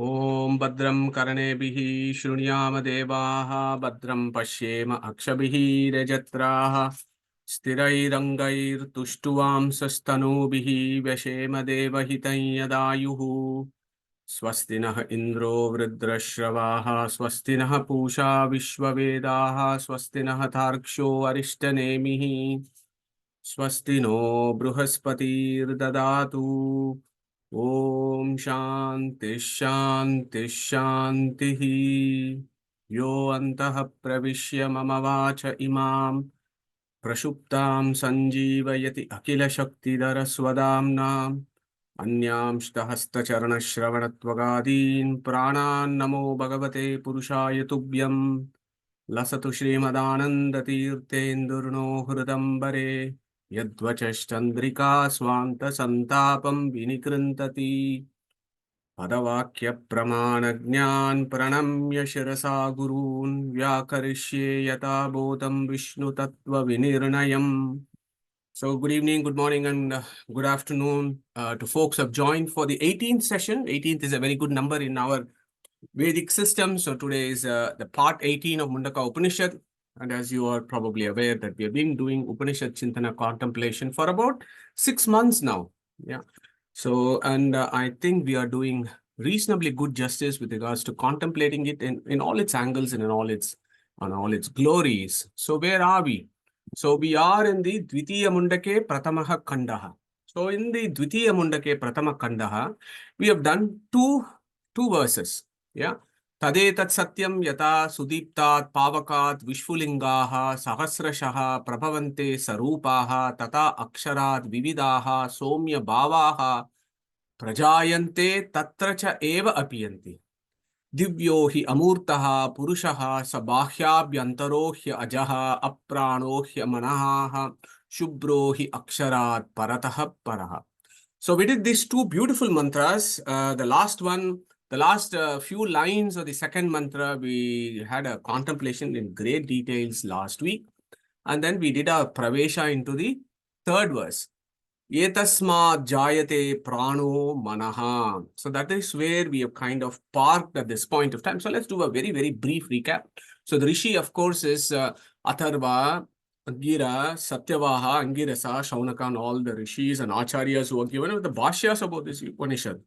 Om Badram Karnebihi Shrunyama Devaha Badram Pashyema Akshabihi Rejatraha Sthirairangair Tushtuvam Sastanubihi Veshema Devahitan Yadayuhu Swastinah Indro Vridrashravaha Swastinah Pusha Vishwavedaha Swastinah Tarksho Arishtanemihi Swastino Bruhaspatir Dadatu Om Shanti Shanti Shanti Yo Antaha Pravishya Mama Vacha Imam Prashuptam Sanjeevayati Akila Shaktidhara Swadamna Anyamshta Hasta Charana Shravanatvagādīn Prāṇān Namo Bhagavate Purushāya Tubhyam Lasatu Śrīmadānanda Tīrtendurno Hrudambare Yadvachaschandrika Swanta Santapam Vinikrintati Padavakya Pramana Jnān Pranamya Shirasa Gurūn Vyakarishye Yata Bodham Vishnu Tattva Vinirnayam. So good evening, good morning, and good afternoon to folks who have joined for the 18th session. 18th is a very good number in our Vedic system. So today is the part 18 of Mundaka Upanishad. And as you are probably aware that we have been doing Upanishad Chintana contemplation for about 6 months now. Yeah. So, and I think we are doing reasonably good justice with regards to contemplating it in all its angles and in all its glories. So where are we? So we are in the Dvitiya Mundake Pratamaha Kandaha. So in the Dvitiya Mundake Pratama Kandaha, we have done two verses. Yeah. Tadetat Satyam Yata Sudiptat Pavakat Vishfulingaha Sahasrashaha Prabhavante Sarupaha Tata Aksharat Vividaha Somya Bhavaha Prajayante Tatracha Eva Apiyanti Divyo hi Amurtaha Purushaha Sabahyabyantaro hi Ajaha Aprano hi Manaha Shubro hi Aksharat Parataha Paraha. So we did these two beautiful mantras. The last few lines of the second mantra, we had a contemplation in great details last week. And then we did a pravesha into the third verse. Etasma jayate prano manaha. So that is where we have kind of parked at this point of time. So let's do a very, very brief recap. So the Rishi, of course, is Atharva, Angira, Satyavaha, Angirasa, Shuanaka, and all the Rishis and Acharyas who are given the Bhashyas about this Upanishad.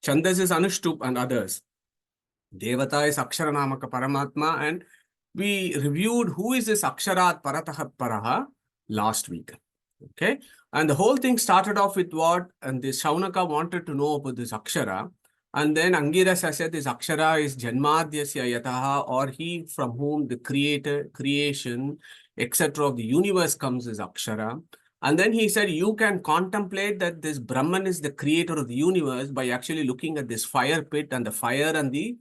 Chandas is Anushtup and others. Devata is Aksharanamaka Paramatma, and we reviewed who is this Aksharat Parataha Paraha last week. Okay, and the whole thing started off with what? And this Shuanaka wanted to know about this Akshara. And then Angirasa said this Akshara is Janmadhyasya Yataha, or he from whom the creation, etc. of the universe comes is Akshara. And then he said, you can contemplate that this Brahman is the creator of the universe by actually looking at this fire pit and the fire and the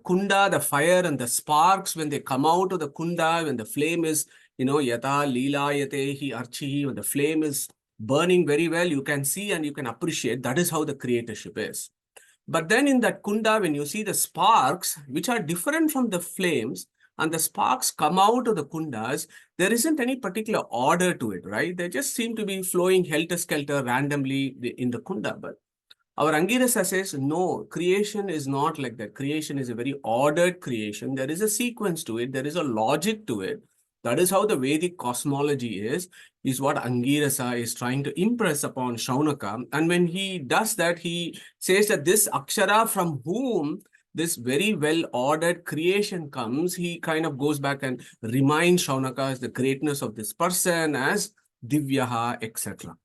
kunda, the fire and the sparks when they come out of the kunda, when the flame is, yata lila yatehi archihi, when the flame is burning very well, you can see and you can appreciate that is how the creatorship is. But then in that kunda, when you see the sparks, which are different from the flames, and the sparks come out of the kundas, there isn't any particular order to it, right? They just seem to be flowing helter-skelter randomly in the kunda. But our Angirasa says, no, creation is not like that. Creation is a very ordered creation. There is a sequence to it. There is a logic to it. That is how the Vedic cosmology is what Angirasa is trying to impress upon Shuanaka. And when he does that, he says that this Akshara from whom this very well-ordered creation comes, he kind of goes back and reminds Shuanaka as the greatness of this person, as Divyaha, etc.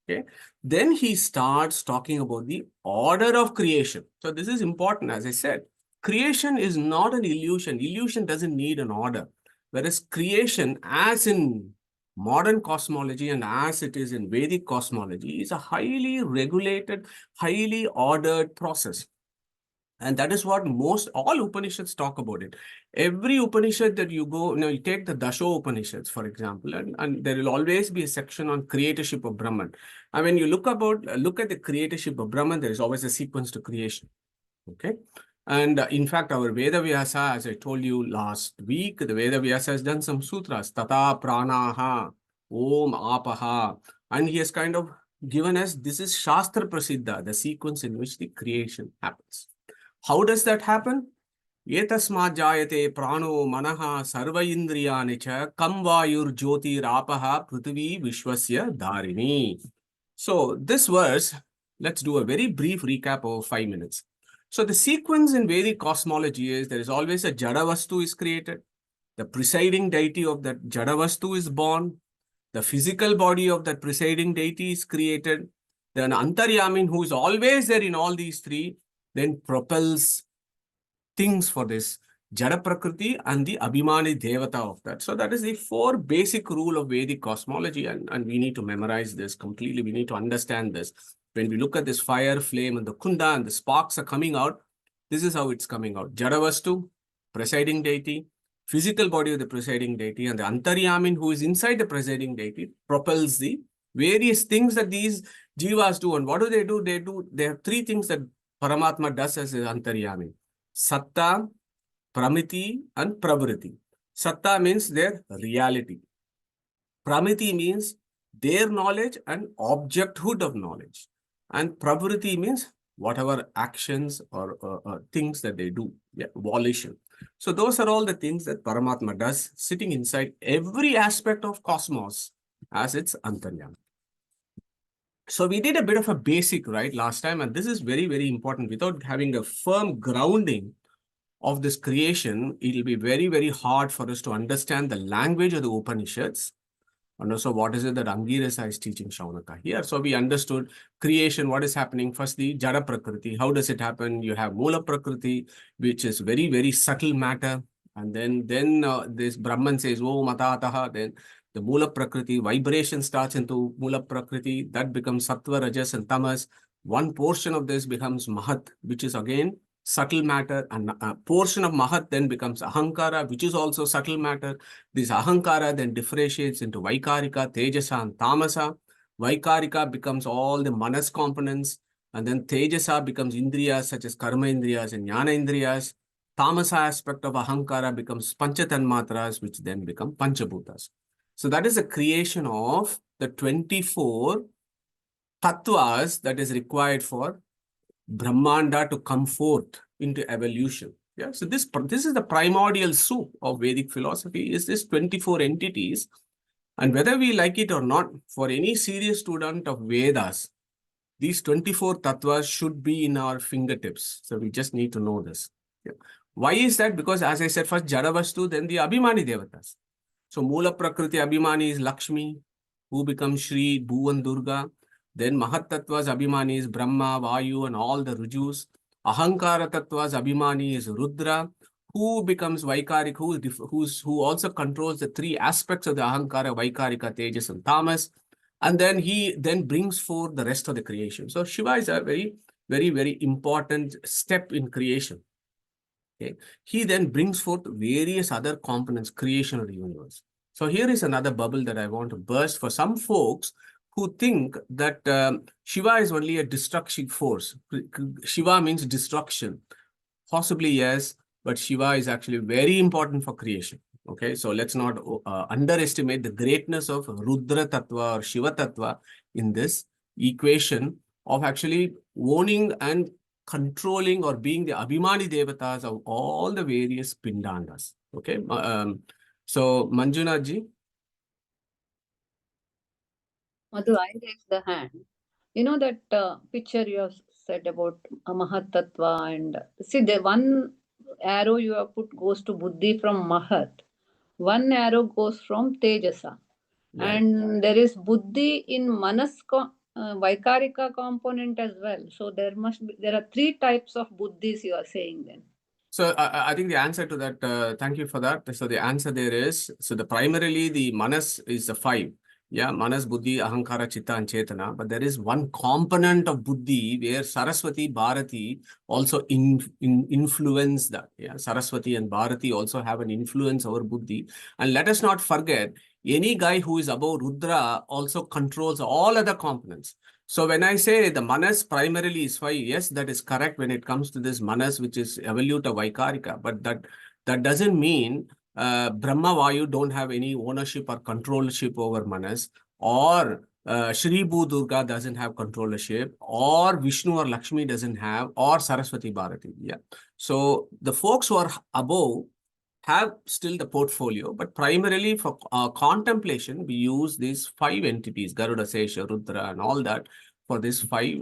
Okay. Then he starts talking about the order of creation. So this is important, as I said. Creation is not an illusion. Illusion doesn't need an order. Whereas creation, as in modern cosmology and as it is in Vedic cosmology, is a highly regulated, highly ordered process. And that is what all Upanishads talk about it. Every Upanishad that you go, you take the Dasho Upanishads, for example, and there will always be a section on creatorship of Brahman. And when you look at the creatorship of Brahman, there is always a sequence to creation. Okay. And in fact, our Veda Vyasa, as I told you last week, the Veda Vyasa has done some sutras, Tata Pranaha, Om Apaha, and he has kind of given us, this is Shastra Prasiddha, the sequence in which the creation happens. How does that happen? Etasmat jayate prano manaha sarva indriyani cha kam vayur jyotir apaha prithvi vishwasya dharini. So this verse, let's do a very brief recap of 5 minutes. So the sequence in Vedic cosmology is there is always a Jadavastu is created. The presiding deity of that Jadavastu is born. The physical body of that presiding deity is created. Then Antaryamin, who is always there in all these three, then propels things for this Jada Prakriti and the Abhimani Devata of that. So that is the 4 basic rule of Vedic cosmology, and we need to memorize this completely. We need to understand this. When we look at this fire, flame, and the kunda, and the sparks are coming out, this is how it's coming out. Jadavastu, presiding deity, physical body of the presiding deity, and the Antaryamin, who is inside the presiding deity, propels the various things that these jivas do. And what do? They have 3 things that Paramatma does as an Antaryamin. Satta, Pramiti, and Pravriti. Satta means their reality. Pramiti means their knowledge and objecthood of knowledge. And Pravriti means whatever actions or things that they do, volition. So those are all the things that Paramatma does, sitting inside every aspect of cosmos as its Antaryami. So we did a bit of a basic, right, last time, and this is very, very important. Without having a firm grounding of this creation, it will be very, very hard for us to understand the language of the Upanishads. And also, what is it that Angirasa is teaching Shuanaka here? So we understood creation, what is happening. First, the Jada Prakriti. How does it happen? You have Mula Prakriti, which is very, very subtle matter. And then this Brahman says, oh, Matataha. Then the Mula Prakriti, vibration starts into Mula Prakriti. That becomes Sattva, Rajas, and Tamas. One portion of this becomes Mahat, which is again subtle matter, and a portion of Mahat then becomes Ahankara, which is also subtle matter. This Ahankara then differentiates into Vaikarika, Tejasa, and Tamasa. Vaikarika becomes all the Manas components, and then Tejasa becomes Indriyas such as Karma Indriyas and Jnana Indriyas. Tamasa aspect of Ahankara becomes Panchatanmatras, which then become Panchabhutas. So that is the creation of the 24 tattvas that is required for Brahmanda to come forth into evolution. Yeah, so this is the primordial soup of Vedic philosophy, is this 24 entities. And whether we like it or not, for any serious student of Vedas, these 24 tattvas should be in our fingertips. So we just need to know this. Yeah. Why is that? Because as I said, first Jadavastu, then the Abhimani Devatas. So Mula Prakriti Abhimani is Lakshmi, who becomes Shri, Bhu, and Durga. Then Mahat Tattvas Abhimani is Brahma, Vayu, and all the Rujus. Ahankara Tattvas Abhimani is Rudra, who becomes Vaikarik, who also controls the 3 aspects of the Ahankara, Vaikarika, Tejas, and Tamas. And then he then brings forth the rest of the creation. So Shiva is a very, very, very important step in creation. Okay. He then brings forth various other components, creation of the universe. So here is another bubble that I want to burst for some folks who think that Shiva is only a destructive force. Shiva means destruction. Possibly, yes, but Shiva is actually very important for creation. Okay, so let's not underestimate the greatness of Rudra Tattva or Shiva Tattva in this equation of actually owning and controlling or being the Abhimani Devatas of all the various Pindandas. Okay, so Manjunath ji. Madhu, I raised the hand. You know that picture you have said about Mahat Tattva, and see the one arrow you have put goes to Buddhi from Mahat, one arrow goes from Tejasa, Right. and there is Buddhi in Vaikarika component as well. So there are 3 types of Buddhis you are saying then. So I think the answer to that, thank you for that. So the answer there is, so primarily the Manas is the 5. Yeah, Manas, Buddhi, Ahankara, Chitta, and Chetana. But there is one component of Buddhi where Saraswati, Bharati also influence that. Yeah, Saraswati and Bharati also have an influence over Buddhi. And let us not forget, any guy who is above Rudra also controls all other components. So when I say the Manas primarily is 5, yes, that is correct when it comes to this Manas, which is evolute of Vaikarika. But that doesn't mean Brahma Vayu don't have any ownership or controlship over Manas, or Shri Bhu Durga doesn't have controllership, or Vishnu or Lakshmi doesn't have, or Saraswati Bharati. Yeah. So the folks who are above have still the portfolio, but primarily for contemplation, we use these 5 entities, Garuda, Sesha, Rudra, and all that, for these 5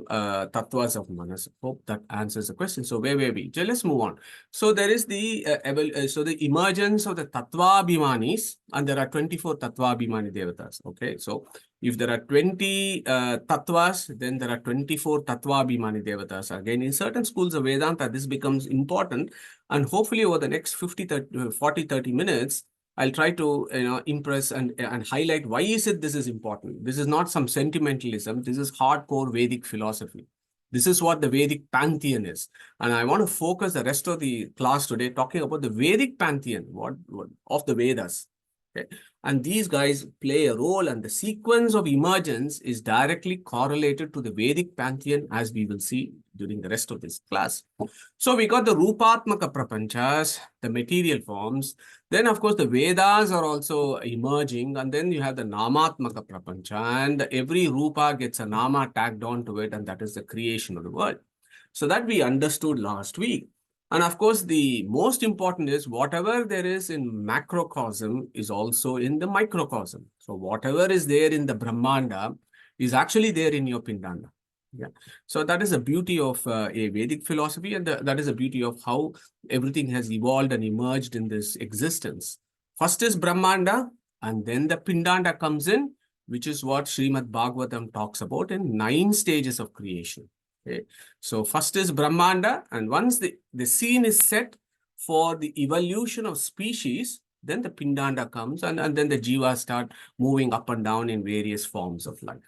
tattvas of Manas. Hope that answers the question. So where were we? So let's move on. So there is the the emergence of the Tattvabhimanis, and there are 24 Tattvabhimani Devatas. Okay, so if there are 20 tattvas, then there are 24 Tattvabhimani Devatas. Again, in certain schools of Vedanta, this becomes important. And hopefully over the next 40, 30 minutes, I'll try to impress and highlight why is it this is important. This is not some sentimentalism. This is hardcore Vedic philosophy. This is what the Vedic pantheon is. And I want to focus the rest of the class today talking about the Vedic pantheon what of the Vedas. Okay. And these guys play a role, and the sequence of emergence is directly correlated to the Vedic pantheon, as we will see during the rest of this class. So we got the Rupatmaka Prapanchas, the material forms. Then, of course, the Vedas are also emerging, and then you have the Namatmaka Prapancha, and every Rupa gets a Nama tagged onto it, and that is the creation of the world. So that we understood last week. And of course, the most important is whatever there is in macrocosm is also in the microcosm. So whatever is there in the Brahmanda is actually there in your Pindanda. Yeah. So that is the beauty of a Vedic philosophy, and that is the beauty of how everything has evolved and emerged in this existence. First is Brahmanda, and then the Pindanda comes in, which is what Srimad Bhagavatam talks about in 9 stages of creation. Okay. So first is Brahmanda, and once the scene is set for the evolution of species, then the Pindanda comes, and then the Jivas start moving up and down in various forms of life.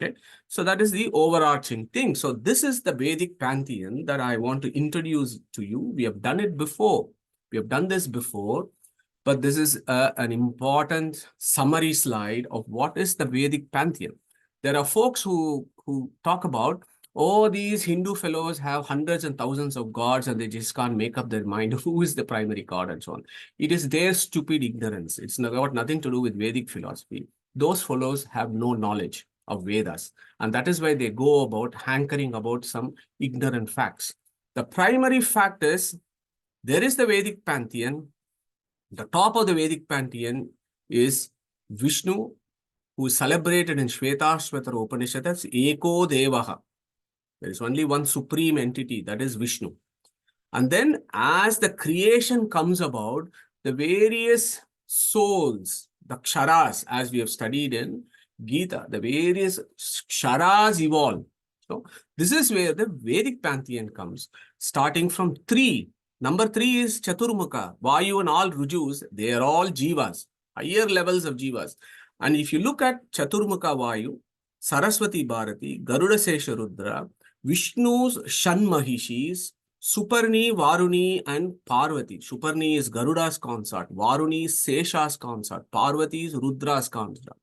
Okay. So that is the overarching thing. So this is the Vedic pantheon that I want to introduce to you. We have done it before. We have done this before, but this is an important summary slide of what is the Vedic pantheon. There are folks who talk about, oh, these Hindu fellows have hundreds and thousands of gods and they just can't make up their mind who is the primary god and so on. It is their stupid ignorance. It's got nothing to do with Vedic philosophy. Those fellows have no knowledge of Vedas. And that is why they go about hankering about some ignorant facts. The primary fact is there is the Vedic pantheon. The top of the Vedic pantheon is Vishnu, who is celebrated in Shvetashvatara Upanishad as Eko Devaha. There is only one supreme entity, that is Vishnu. And then as the creation comes about, the various souls, the ksharas, as we have studied in Gita, the various ksharas evolve. So this is where the Vedic pantheon comes, starting from 3. Number 3 is Chaturmukha, Vayu and all Rujus, they are all Jivas, higher levels of Jivas. And if you look at Chaturmukha Vayu, Saraswati Bharati, Garuda Sesha Rudra, Vishnu's Shanmahishis, Suparni, Varuni, and Parvati. Suparni is Garuda's consort, Varuni is Sesha's consort, Parvati is Rudra's consort.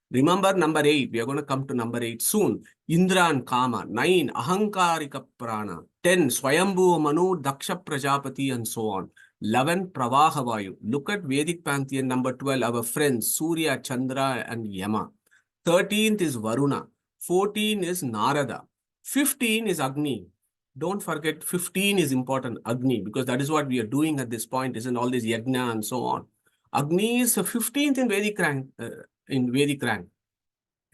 Remember number 8, we are going to come to number 8 soon. Indra and Kama. 9, Ahankarika Prana. 10, Swayambhu Manu, Daksha Prajapati, and so on. 11, Pravahavayu. Look at Vedic pantheon number 12, our friends Surya, Chandra, and Yama. 13th is Varuna. 14 is Narada. 15 is Agni. Don't forget 15 is important, Agni, because that is what we are doing at this point, isn't all this yajna and so on. Agni is 15th in Vedic rank.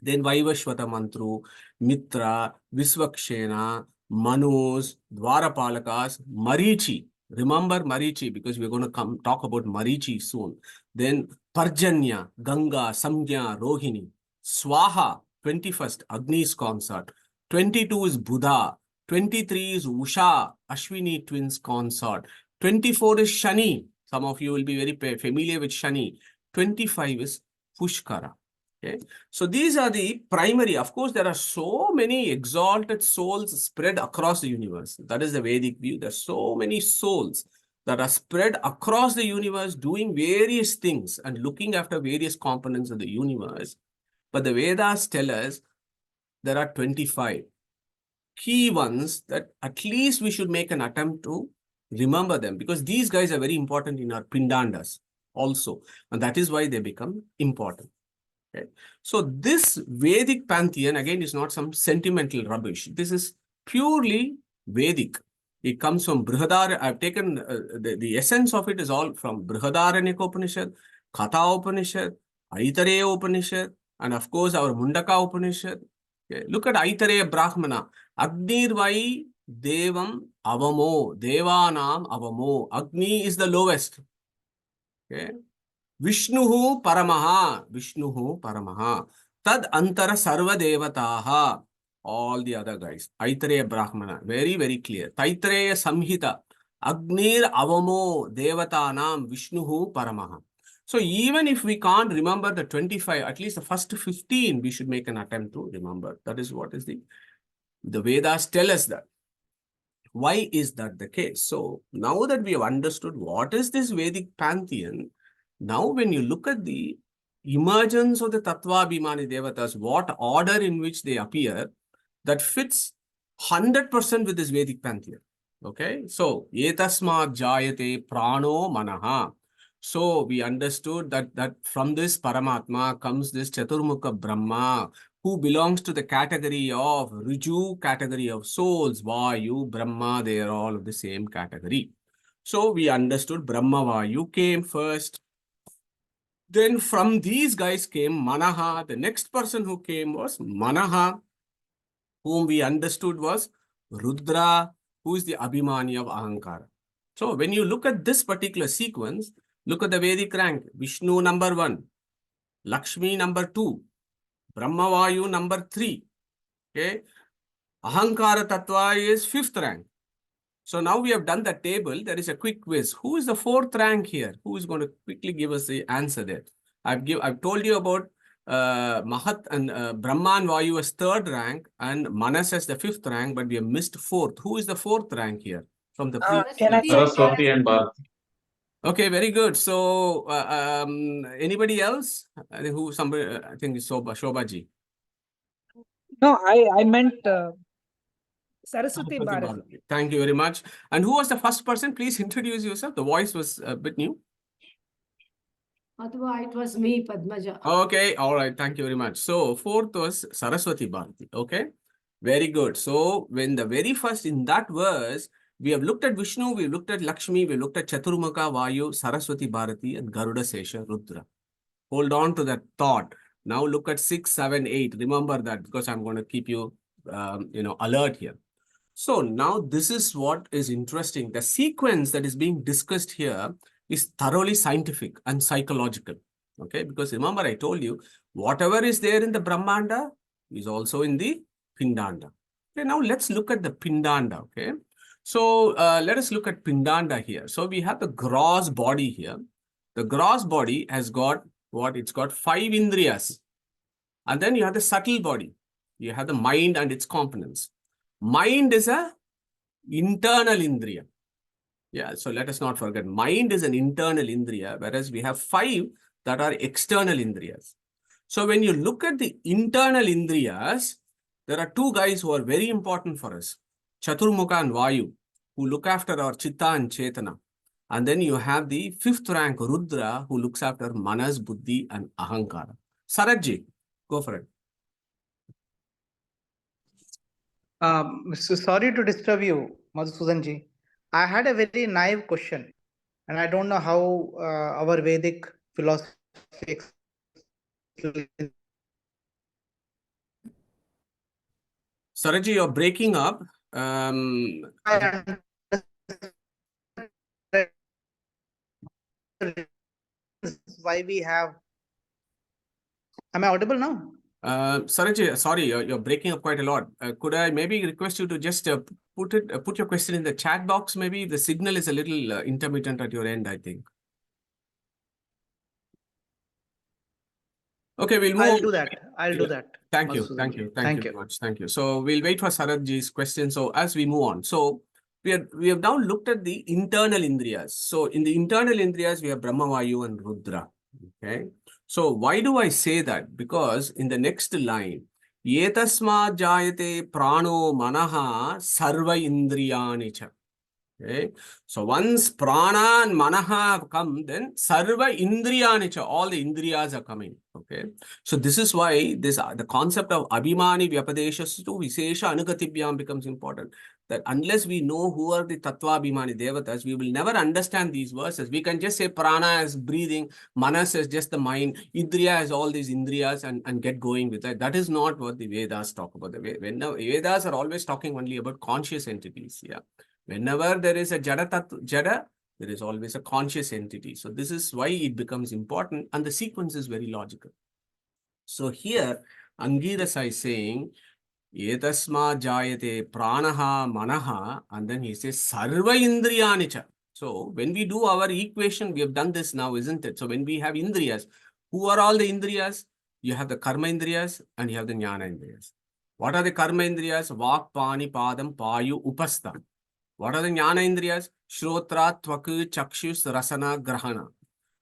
Then Vaivashvata Mantru, Mitra, Visvakshena, Manus, Dwarapalakas, Marichi. Remember Marichi, because we're going to come talk about Marichi soon. Then Parjanya, Ganga, Samjna, Rohini. Swaha, 21st, Agni's consort. 22 is Buddha. 23 is Usha, Ashwini twins consort. 24 is Shani. Some of you will be very familiar with Shani. 25 is Pushkara. Okay. So these are the primary. Of course, there are so many exalted souls spread across the universe. That is the Vedic view. There are so many souls that are spread across the universe doing various things and looking after various components of the universe. But the Vedas tell us there are 25 key ones that at least we should make an attempt to remember them, because these guys are very important in our Pindandas also. And that is why they become important. Okay. So this Vedic pantheon, again, is not some sentimental rubbish. This is purely Vedic. It comes from Brihadar. I've taken the essence of it is all from Brihadaranyaka Upanishad, Katha Upanishad, Aitareya Upanishad, and of course our Mundaka Upanishad. Okay. Look at Aitareya Brahmana. Agnirvai Devam Avamo. Devanam Avamo. Agni is the lowest. Okay. Vishnuhu Paramaha. Vishnuhu Paramaha. Tad Antara Sarva Devataha. All the other guys. Aitareya Brahmana. Very, very clear. Taitreya Samhita. Agnir Avamo Devatanam Vishnuhu Paramaha. So even if we can't remember the 25, at least the first 15, we should make an attempt to remember. That is what is the Vedas tell us that. Why is that the case? So now that we have understood what is this Vedic pantheon, now when you look at the emergence of the Tattvabhimani Devatas, what order in which they appear, that fits 100% with this Vedic pantheon. Okay, so etasmat jayate prano manaha. So we understood that from this Paramatma comes this Chaturmukha Brahma, who belongs to the category of Riju, category of souls. Vayu, Brahma, they are all of the same category. So we understood Brahma Vayu came first. Then from these guys came Manaha. The next person who came was Manaha, whom we understood was Rudra, who is the Abhimani of Ahankara. So when you look at this particular sequence, look at the Vedic rank. Vishnu number 1, Lakshmi number 2, Brahmavayu number 3. Okay. Ahankara Tattva is 5th rank. So now we have done the table. There is a quick quiz. Who is the 4th rank here? Who is going to quickly give us the answer there? I've told you about Mahat and Brahma and Vayu as 3rd rank and Manas as the 5th rank, but we have missed 4th. Who is the 4th rank here from the previous? Saraswati and Bharati. Okay, very good. So anybody else? I think I think it's Shobhaji. No, I meant Saraswati Bharat. Bharati. Thank you very much. And who was the first person? Please introduce yourself. The voice was a bit new. Atharva, it was me, Padmaja. Okay, all right. Thank you very much. So 4th was Saraswati Bharati. Okay, very good. So when the very first in that verse, we have looked at Vishnu, we looked at Lakshmi, we looked at Chaturmukha, Vayu, Saraswati Bharati, and Garuda Sesha, Rudra. Hold on to that thought. Now look at 6, 7, 8. Remember that because I'm going to keep you, alert here. So now this is what is interesting. The sequence that is being discussed here is thoroughly scientific and psychological. Okay, because remember I told you, whatever is there in the Brahmanda is also in the Pindanda. Okay, now let's look at the Pindanda. Okay, so let us look at Pindanda here. So we have the gross body here. The gross body has got what? It's got 5 Indriyas. And then you have the subtle body. You have the mind and its components. Mind is a internal Indriya. Yeah, so let us not forget, mind is an internal Indriya, whereas we have 5 that are external Indriyas. So when you look at the internal Indriyas, there are 2 guys who are very important for us. Chaturmukha and Vayu, who look after our Chitta and Chetana. And then you have the 5th rank Rudra, who looks after Manas, Buddhi and Ahankara. Sarajji, go for it. So sorry to disturb you, Madhusudanji. I had a very naive question, and I don't know how our Vedic philosophy explains. Sarajji, you're breaking up. Why we have. Am I audible now? Sarajji, sorry, you're breaking up quite a lot. Could I maybe request you to just put your question in the chat box? Maybe the signal is a little intermittent at your end, I think. Okay, we'll move. I'll do that. I'll do that. Thank you. Thank you. Thank you very much. Thank you. So we'll wait for Sarajji's question. So as we move on, so we have now looked at the internal Indriyas. So in the internal Indriyas, we have Brahma, Vayu and Rudra. Okay. So why do I say that? Because in the next line, Yetasma jayate prano manaha sarva indriyani cha. Okay. So once prana and manaha have come, then sarva indriyanicha, all the indriyas are coming. Okay. So this is why the concept of abhimani vyapadeshas to visesha anugatibhyam becomes important. That unless we know who are the tattva abhimani devatas, we will never understand these verses. We can just say prana is breathing, manas is just the mind, indriya has all these indriyas and get going with it. That is not what the Vedas talk about. The Vedas are always talking only about conscious entities. Yeah. Whenever there is a jada, there is always a conscious entity. So this is why it becomes important, and the sequence is very logical. So here, Angirasa is saying, Etasma jayate pranaha manaha, and then he says, sarva indriyanicha. So when we do our equation, we have done this now, isn't it? So when we have indriyas, who are all the indriyas? You have the karma indriyas and you have the jnana indriyas. What are the karma indriyas? Vak, pani, padam, payu, upastha. What are the jnana indriyas? Shrotra, tvaku, chakshus, rasana, grahana.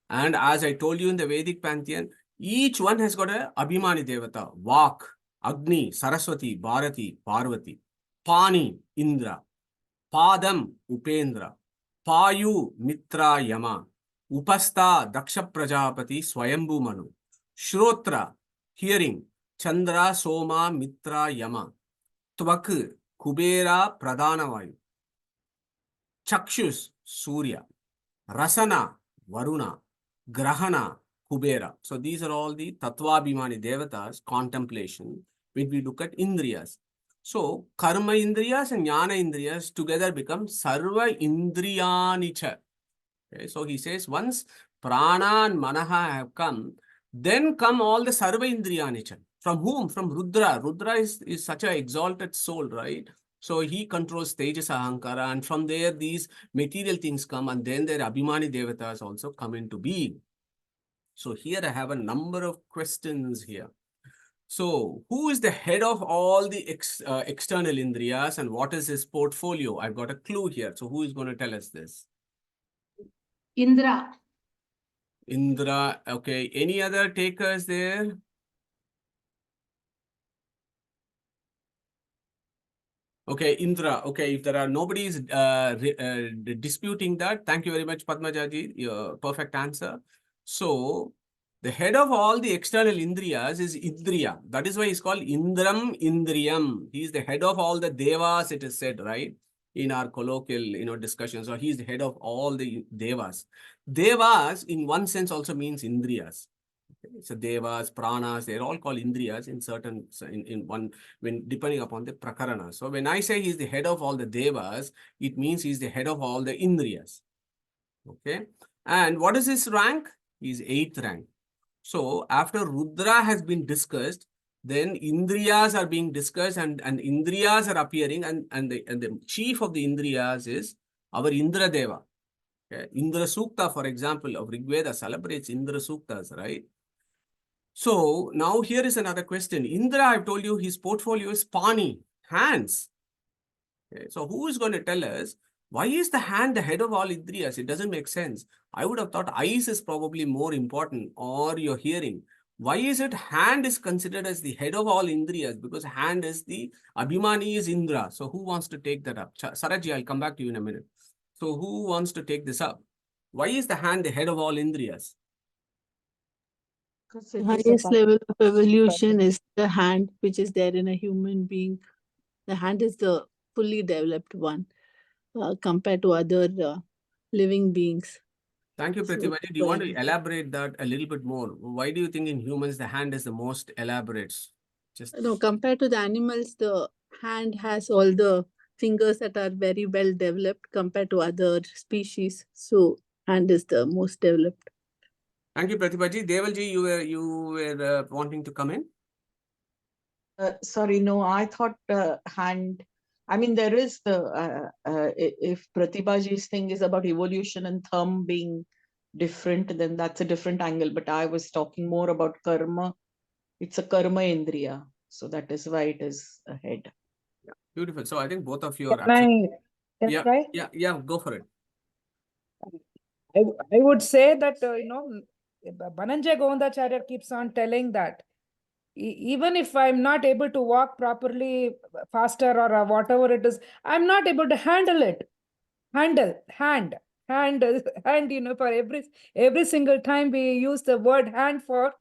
And as I told you in the Vedic pantheon, each one has got a abhimani devata. Vak, Agni, Saraswati, Bharati, Parvati. Pani, Indra. Padam, Upendra. Payu, Mitra, Yama. Upastha, Daksha Prajapati, Swayambhu Manu. Shrotra, hearing. Chandra, Soma, Mitra, Yama. Tvak, Kubera, Pradana Vayu. Chakshus, Surya. Rasana, Varuna. Grahana, Kubera. So these are all the Tattvabhimani Devatas, contemplation, when we look at Indriyas. So Karma Indriyas and Jnana Indriyas together become Sarva Indriyanicha. Okay, so he says once Prana and Manaha have come, then come all the Sarva Indriyanicha. From whom? From Rudra. Rudra is such an exalted soul, right? So he controls Tejas Ahankara, and from there these material things come, and then their Abhimani Devatas also come into being. So here I have a number of questions here. So who is the head of all the external Indriyas, and what is his portfolio? I've got a clue here. So who is going to tell us this? Indra. Indra. Okay. Any other takers there? Okay, Indra. Okay, if there are nobody's disputing that, thank you very much, Padmajaji. Your perfect answer. So the head of all the external Indriyas is Indriya. That is why he's called Indram Indriyam. He is the head of all the Devas, it is said, right? In our colloquial, discussion. So he is the head of all the Devas. Devas, in one sense, also means Indriyas. So devas, pranas, they're all called indriyas in certain, when depending upon the prakarana. So when I say he's the head of all the devas, it means he's the head of all the indriyas. Okay. And what is his rank? He's 8th rank. So after Rudra has been discussed, then Indriyas are being discussed, and Indriyas are appearing, and the chief of the Indriyas is our Indra Deva. Okay. Indra Sukta, for example, of Rigveda celebrates Indra Suktas, right? So now here is another question. Indra, I've told you his portfolio is Pani, hands. Okay, so who is going to tell us why is the hand the head of all Indriyas? It doesn't make sense. I would have thought eyes is probably more important, or your hearing. Why is it hand is considered as the head of all Indriyas? Because hand is the Abhimani is Indra. So who wants to take that up? Saraji, I'll come back to you in a minute. So who wants to take this up? Why is the hand the head of all Indriyas? The highest level of evolution is the hand, which is there in a human being. The hand is the fully developed one compared to other living beings. Thank you, So Pratibha. Do you want to that's why- elaborate that a little bit more? Why do you think in humans the hand is the most elaborate? Just No, compared to the animals, the hand has all the fingers that are very well developed compared to other species. So hand is the most developed. thank you, Pratibha ji. Devalji, you were wanting to come in. Sorry, no, I thought hand. I mean, there is if Pratibhaji's thing is about evolution and thumb being different, then that's a different angle. But I was talking more about karma. It's a karma indriya. So that is why it is ahead. Yeah, beautiful. So I think both of you are Can I yeah, try? yeah, go for it. I would say that, Bananjay Govindacharya keeps on telling that even if I'm not able to walk properly faster or whatever it is, I'm not able to handle it. handle, hand, hand, you know, for every single time we use the word hand for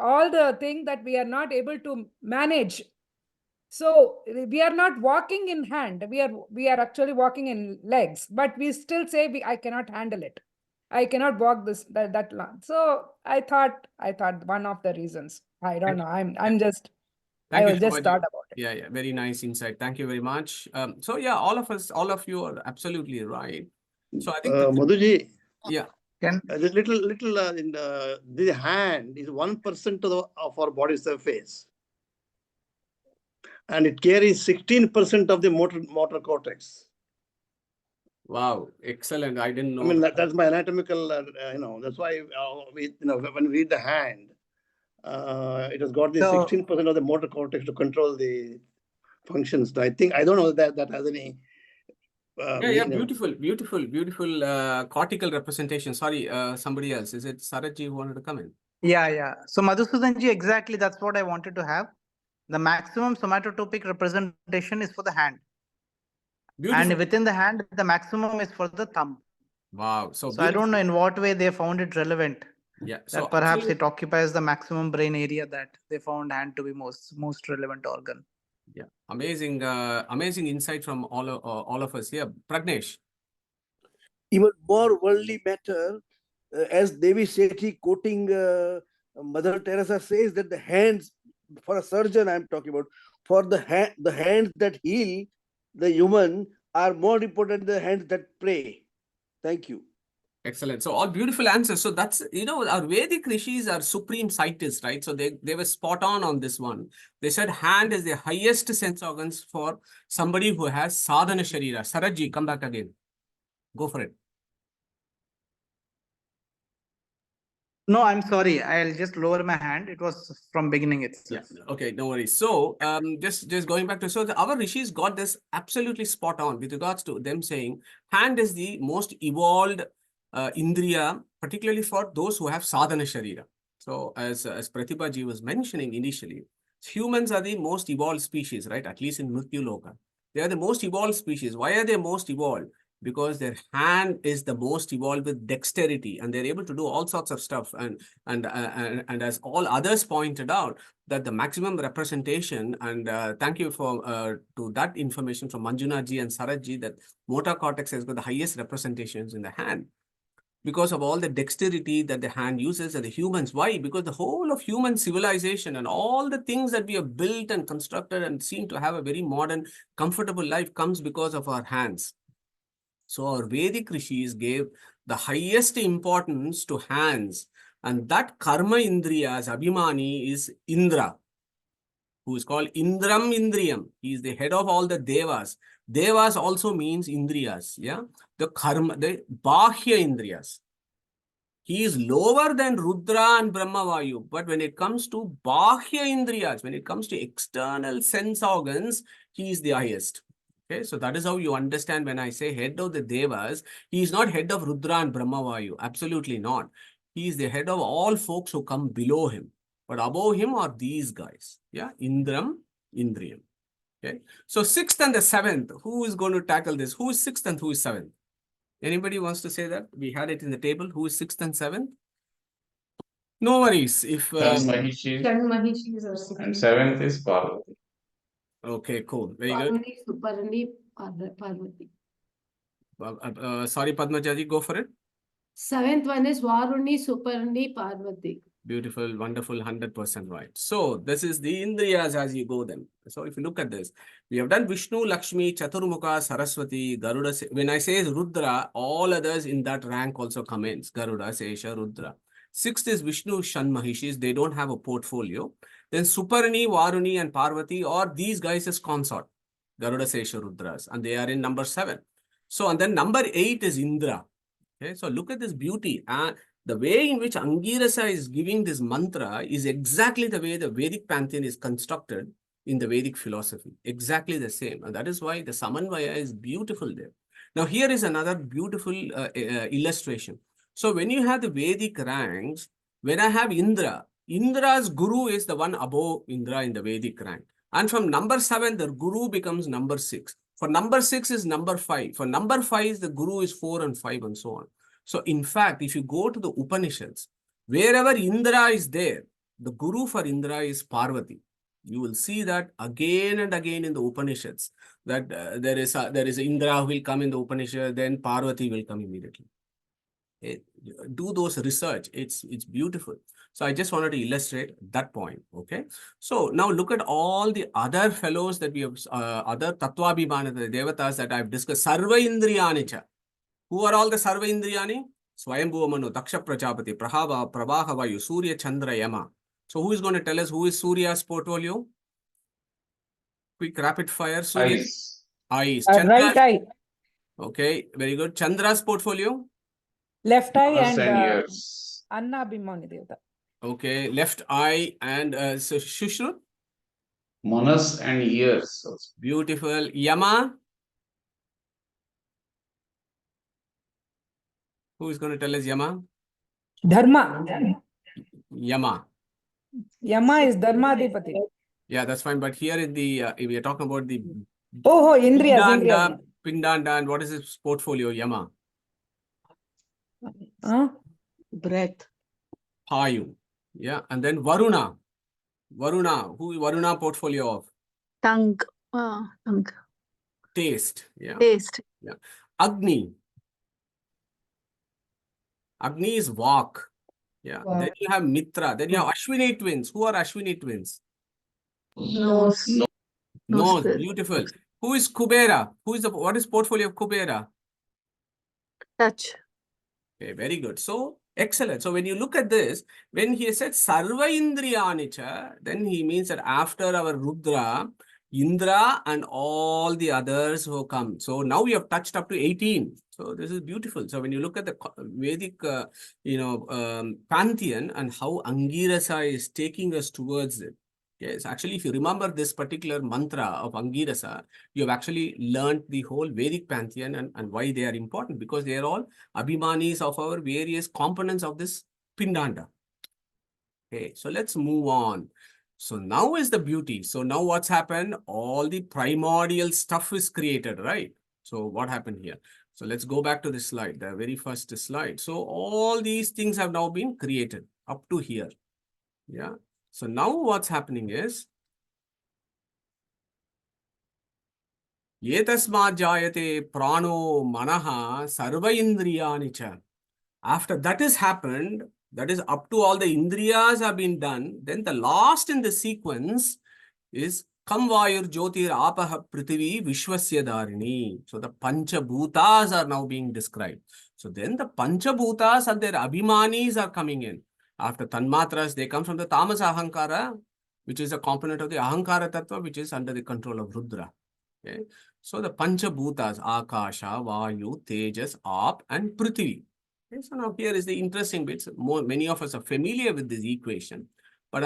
all the thing that we are not able to manage. So we are not walking in hand. We are actually walking in legs, but we still say I cannot handle it. I cannot walk that long. So I thought one of the reasons. I don't know. I'm just Thank I you was so just much. thought about it. Yeah, yeah, very nice insight. Thank you very much. So yeah, all of you are absolutely right. So I think Madhuji, yeah, this little in the hand is 1% of our body surface, and it carries 16% of the motor cortex. wow, excellent. I didn't know. I mean, that's my anatomical, that's why when we read the hand, it has got the So- 16% of the motor cortex to control the functions. I don't know that has any. Yeah, beautiful cortical representation. Sorry, somebody else. Is it Saraji who wanted to come in? Yeah. So Madhusudanji, exactly that's what I wanted to have. The maximum somatotopic representation is for the hand. Beautiful. And within the hand, the maximum is for the thumb. Wow. So I don't know in what way they found it relevant. Yeah. That So perhaps absolutely- it occupies the maximum brain area that they found hand to be most relevant organ. Yeah, amazing, amazing insight from all of us here. Pragnesh. Even more worldly matter, as Devi Sethi quoting Mother Teresa says that the hands, for a surgeon I'm talking about, for the hands that heal the human are more important than the hands that pray. Thank you. Excellent. So all beautiful answers. So that's, our Vedic rishis are supreme scientists, right? So they were spot on this one. They said hand is the highest sense organs for somebody who has sadhana sharira. Saraji, come back again. Go for it. No, I'm sorry. I'll just lower my hand. It was from beginning itself. Yeah. Okay, no worries. So just going back to our rishis got this absolutely spot on with regards to them saying hand is the most evolved indriya, particularly for those who have sadhana sharira. So as Pratibha ji was mentioning initially, humans are the most evolved species, right? At least in Mrityu Loka. They are the most evolved species. Why are they most evolved? Because their hand is the most evolved with dexterity, and they're able to do all sorts of stuff. And as all others pointed out, that the maximum representation, and thank you for to that information from Manjuna ji and Saraj ji, that motor cortex has got the highest representations in the hand because of all the dexterity that the hand uses and the humans. Why? Because the whole of human civilization and all the things that we have built and constructed and seem to have a very modern, comfortable life comes because of our hands. So our Vedic rishis gave the highest importance to hands, and that karma indriyas, Abhimani, is Indra, who is called Indram Indriyam. He is the head of all the devas. Devas also means indriyas. Yeah, the bahya indriyas. He is lower than Rudra and Brahmavayu, but when it comes to bahya indriyas, when it comes to external sense organs, he is the highest. Okay, so that is how you understand when I say head of the devas, he is not head of Rudra and Brahmavayu. Absolutely not. He is the head of all folks who come below him. But above him are these guys. Yeah, Indram, Indriyam. Okay, so 6th and the 7th, who is going to tackle this? Who is 6th and who is 7th? Anybody wants to say that? We had it in the table. Who is 6th and 7th? No worries. If Mahishis, Mahishis are sitting. and 7th is Parvati. okay, cool, very good. Parvati, Suparni, Parvati. Sorry, Padmajaji, go for it. 7th one is Varuni, Suparni, Parvati. Beautiful, wonderful, 100% right. So this is the Indriyas as you go then. So if you look at this, we have done Vishnu, Lakshmi, Chaturmukha, Saraswati, Garuda. When I say Rudra, all others in that rank also come in. Garuda, Sesha, Rudra. 6th is Vishnu, Shan, Mahishis. They don't have a portfolio. Then Suparni, Varuni and Parvati, or these guys as consort. Garuda, Sesha, Rudras. And they are in number 7. So and then number 8 is Indra. Okay, so look at this beauty. The way in which Angirasa is giving this mantra is exactly the way the Vedic pantheon is constructed in the Vedic philosophy. Exactly the same. And that is why the Samanvaya is beautiful there. Now, here is another beautiful illustration. So, when you have the Vedic ranks, when I have Indra, Indra's guru is the one above Indra in the Vedic rank. And from number 7, the guru becomes number 6. For number 6 is number 5. For number 5, the Guru is 4 and 5 and so on. So in fact, if you go to the Upanishads, wherever Indra is there, the Guru for Indra is Parvati. You will see that again and again in the Upanishads, that there is Indra who will come in the Upanishad, then Parvati will come immediately. Do those research. It's beautiful. So I just wanted to illustrate that point. Okay. So now look at all the other fellows that we have, other Tattvabhimana, the Devatas that I've discussed. Sarva Indriyanicha. Who are all the Sarva Indriyani? Swayambhuva Manu, Daksha Prajapati, Prabaha Vayu, Surya Chandra Yama. So who is going to tell us who is Surya's portfolio? Quick rapid fire. Surya. Eyes. Eyes. Right eye, Okay, very good. Chandra's portfolio? left eye, Manas and and ears. Anna Abhimani Devata. Okay, left eye and so Shushru? Manas and ears also. Beautiful. Yama? Who is going to tell us Yama? Dharma. Yama. Yama is Dharmadipati. Yeah, that's fine. But here in the, we are talking about the Oh, Indriyas, Pindanda, Indriyas. Pindanda, and what is his portfolio? Yama. Huh? Breath. Payu. Yeah, and then Varuna. Varuna. Who is Varuna portfolio of? Tongue. Tongue. Taste. Yeah. Taste. Yeah. Agni. Agni is Vak. Yeah. Then you have Mitra. Then you have Ashwini twins. Who are Ashwini twins? Nose. No. Nose. Nostril. Beautiful. Who is Kubera? What is portfolio of Kubera? Touch. Okay, very good. So, excellent. So, when you look at this, when he said Sarva Indriyanicha, then he means that after our Rudra, Indra and all the others who come. So, now we have touched up to 18. So, this is beautiful. So, when you look at the Vedic, pantheon and how Angirasa is taking us towards it. Yes, actually, if you remember this particular mantra of Angirasa, you have actually learned the whole Vedic pantheon and why they are important, because they are all Abhimanis of our various components of this Pindanda. Okay, so let's move on. So now is the beauty. So now what's happened? All the primordial stuff is created, right? So what happened here? So let's go back to the slide, the very first slide. So all these things have now been created up to here. Yeah. So now what's happening is Yetasmad jayate prano manaha sarva indriyani cha. After that has happened, that is up to all the indriyas have been done, then the last in the sequence is Kam Vayur Jyotir Apaha Prithvi Vishwasya Dharini. So the Panchabhutas are now being described. So then the Panchabhutas and their Abhimanis are coming in. After Tanmatras, they come from the Tamas Ahankara, which is a component of the Ahankara Tattva, which is under the control of Rudra. Okay. So the Panchabhutas, Akasha, Vayu, Tejas, Ap, and Prithvi. Okay. So now here is the interesting bits. Many of us are familiar with this equation, but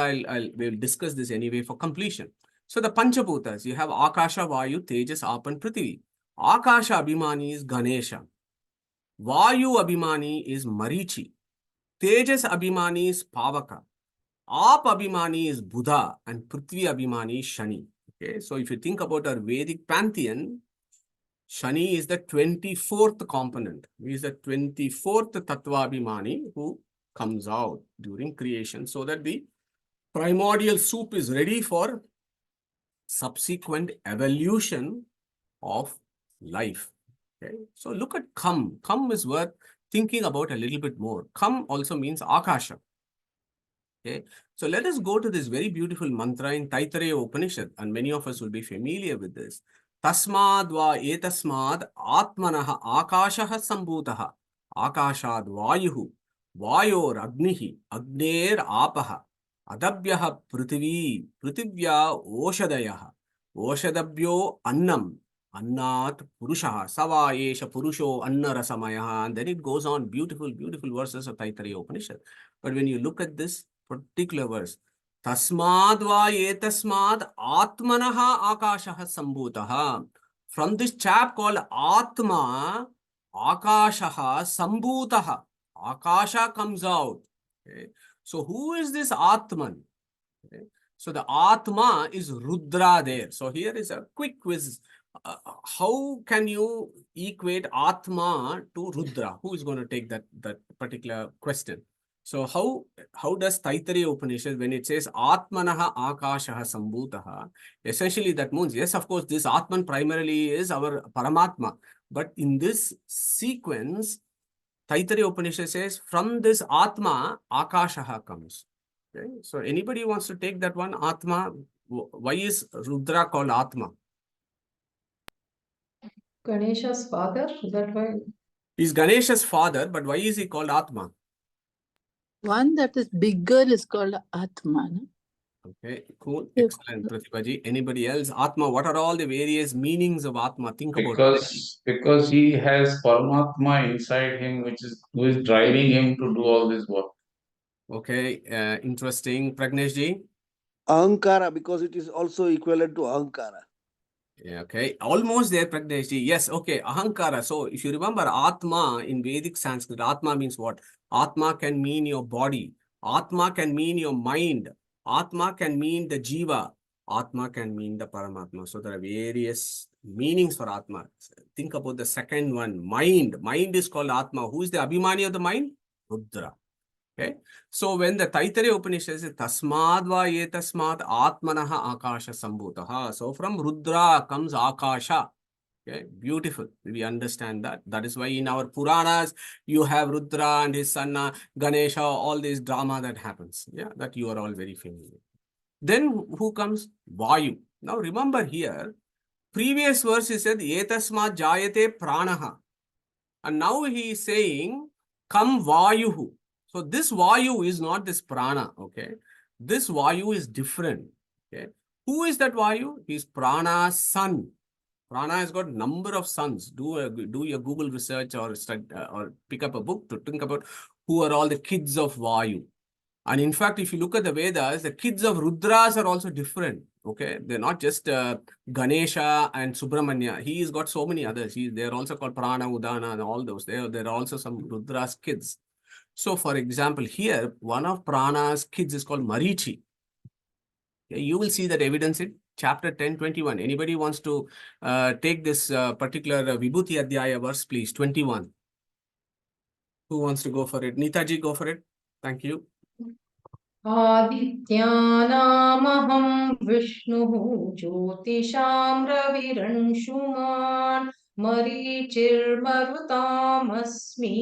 we'll discuss this anyway for completion. So the Panchabhutas, you have Akasha, Vayu, Tejas, Ap, and Prithvi. Akasha Abhimani is Ganesha. Vayu Abhimani is Marichi. Tejas Abhimani is Pavaka. Ap Abhimani is Buddha. And Prithvi Abhimani is Shani. Okay, so if you think about our Vedic pantheon, Shani is the 24th component. He is the 24th Tattva Abhimani who comes out during creation so that the primordial soup is ready for subsequent evolution of life. Okay, so look at Kam. Kam is worth thinking about a little bit more. Kam also means Akasha. Okay, so let us go to this very beautiful mantra in Taittiriya Upanishad, and many of us will be familiar with this. Tasmad va etasmad atmanaha akashaha sambhutaha akashad vayuhu vayor agnihi agner apaha adabhyaha prithvi prithivya oshadayaha oshadabhyo annam annat purushaha sava esha purusho anna rasamayaha, and then it goes on. Beautiful verses of Taittiriya Upanishad. But when you look at this particular verse, Tasmad va etasmad atmanaha akashaha sambhutaha. From this chap called Atma, akashaha sambhutaha. Akasha comes out. Okay. So who is this Atman? Okay. So the Atma is Rudra there. So here is a quick quiz. how can you equate Atma to Rudra? Who is going to take that particular question? So how does Taittiriya Upanishad, when it says Atmanaha Akashaha Sambhutaha, essentially that means, yes, of course, this Atman primarily is our Paramatma. But in this sequence, Taittiriya Upanishad says, from this Atma, Akashaha comes. Okay? So anybody wants to take that one, Atma? Why is Rudra called Atma? Ganesha's father, is that why? He's Ganesha's father, but why is he called Atma? One that is bigger is called Atman. Okay, cool. Yeah. Excellent, Pratibhaji. Anybody else? Atma, what are all the various meanings of Atma? Think about it. Because he has Paramatma inside him, who is driving him to do all this work. Okay, interesting. Pragneshji? Ahankara, because it is also equivalent to Ahankara. Yeah, okay, almost there, Pragneshji. Yes, okay, Ahankara. So if you remember, Atma in Vedic Sanskrit, Atma means what? Atma can mean your body. Atma can mean your mind. Atma can mean the Jiva. Atma can mean the Paramatma. So there are various meanings for Atma. Think about the second one, mind. Mind is called Atma. Who is the Abhimani of the mind? Rudra. Okay, so when the Taittiriya Upanishad says Tasmad va etasmat Atmanaha Akasha Sambhutaha. So from Rudra comes Akasha. Okay, beautiful. We understand that. That is why in our Puranas you have Rudra and his son Ganesha, all this drama that happens. Yeah, that you are all very familiar. Then who comes? Vayu. Now remember here, previous verse he said Etasmat Jayate Pranaha. And now he is saying, Kam Vayuhu. So this Vayu is not this Prana, okay? This Vayu is different, okay? Who is that Vayu? He's Prana's son. Prana has got number of sons. Do your Google research or pick up a book to think about who are all the kids of Vayu. And in fact, if you look at the Vedas, the kids of Rudras are also different. Okay, they're not just Ganesha and Subramanya. He's got so many others. They're also called Prana, Udana, and all those. There are also some Rudra's kids. So, for example, here, one of Prana's kids is called Marichi. Okay, you will see that evidence in chapter 10:21. Anybody wants to take this particular Vibhuti Adhyaya verse, please? 21. Who wants to go for it? Neetaji, go for it. Thank you. आदित्यानामहं विष्णुः ज्योतिषां रविरंशुमान् मरीचिर्मरुतामस्मि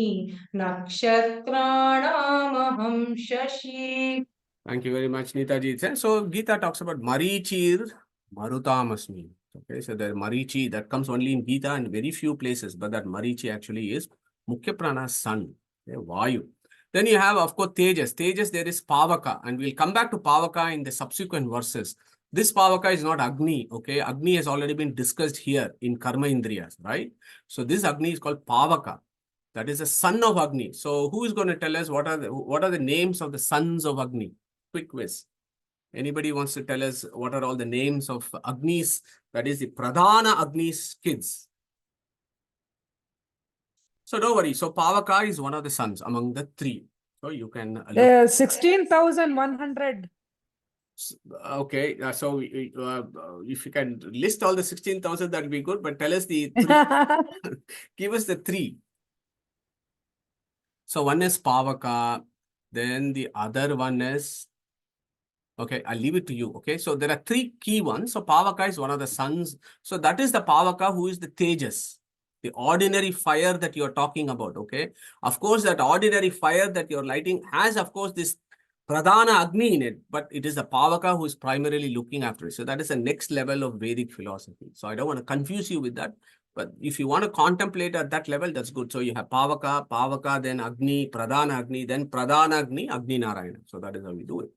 नक्षत्राणामहं Shashi. Thank you very much, Neetaji. So Gita talks about Marichir Marutamasmi. Okay, so the Marichi that comes only in Gita and very few places, but that Marichi actually is Mukhya Prana's son, okay, Vayu. Then you have, of course, Tejas. Tejas, there is Pavaka, and we'll come back to Pavaka in the subsequent verses. This Pavaka is not Agni, okay? Agni has already been discussed here in Karma Indriyas, right? So this Agni is called Pavaka. That is the son of Agni. So who is going to tell us what are the names of the sons of Agni? Quick quiz. Anybody wants to tell us what are all the names of Agnis? That is the Pradhana Agni's kids. So don't worry. So Pavaka is one of the sons among the three. So you can 16,100. Okay. So if you can list all the 16,000, that would be good. But tell us the three. Give us the three. So one is Pavaka. Then the other one is, okay, I'll leave it to you. Okay, so there are three key ones. So Pavaka is one of the sons. So that is the Pavaka who is the Tejas, the ordinary fire that you're talking about. Okay, of course, that ordinary fire that you're lighting has, of course, this Pradhana Agni in it, but it is the Pavaka who is primarily looking after it. So that is the next level of Vedic philosophy. So I don't want to confuse you with that. But if you want to contemplate at that level, that's good. So you have Pavaka, then Agni, Pradhana Agni, then Pradhana Agni, Agni Narayana. So that is how we do it.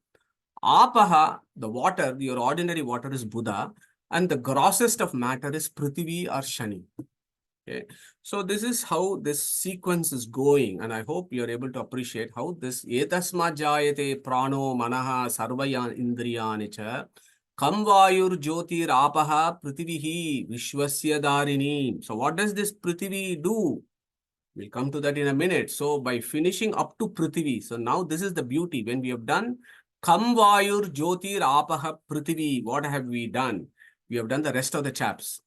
Apaha, the water, your ordinary water is Buddha, and the grossest of matter is Prithvi or Shani. Okay, so this is how this sequence is going, and I hope you're able to appreciate how this Etasma Jayate Prano Manaha Sarvaya Indriyani cha Kamvayur Jyotir Apaha Prithvihi Vishwasya Darini. So what does this Prithvi do? We'll come to that in a minute. So by finishing up to Prithvi, so now this is the beauty. When we have done Kamvayur Jyotir Apaha Prithvi, what have we done? We have done the rest of the chaps.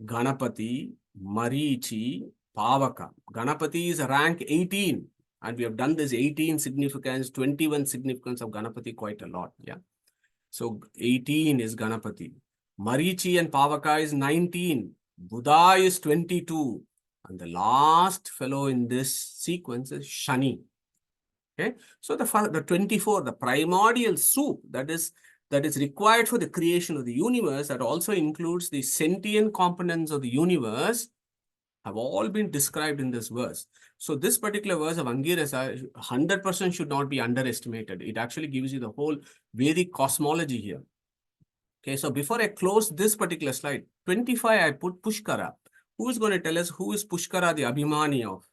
Ganapati, Marichi, Pavaka. Ganapati is rank 18. And we have done this 18 significance, 21 significance of Ganapati quite a lot. Yeah. So 18 is Ganapati. Marichi and Pavaka is 19. Buddha is 22. And the last fellow in this sequence is Shani. Okay. So the 24, the primordial soup that is required for the creation of the universe, that also includes the sentient components of the universe, have all been described in this verse. So this particular verse of Angirasa 100% should not be underestimated. It actually gives you the whole Vedic cosmology here. Okay, so before I close this particular slide, 25, I put Pushkara. Who is going to tell us who is Pushkara, the Abhimani of?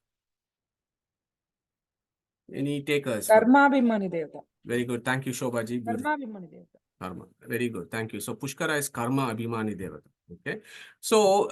Any takers? Karma Abhimani Devata. Very good. Thank you, Shobhaji. Karma Abhimani Devata. Karma. Very good. Thank you. So Pushkara is Karma Abhimani Devata. Okay. So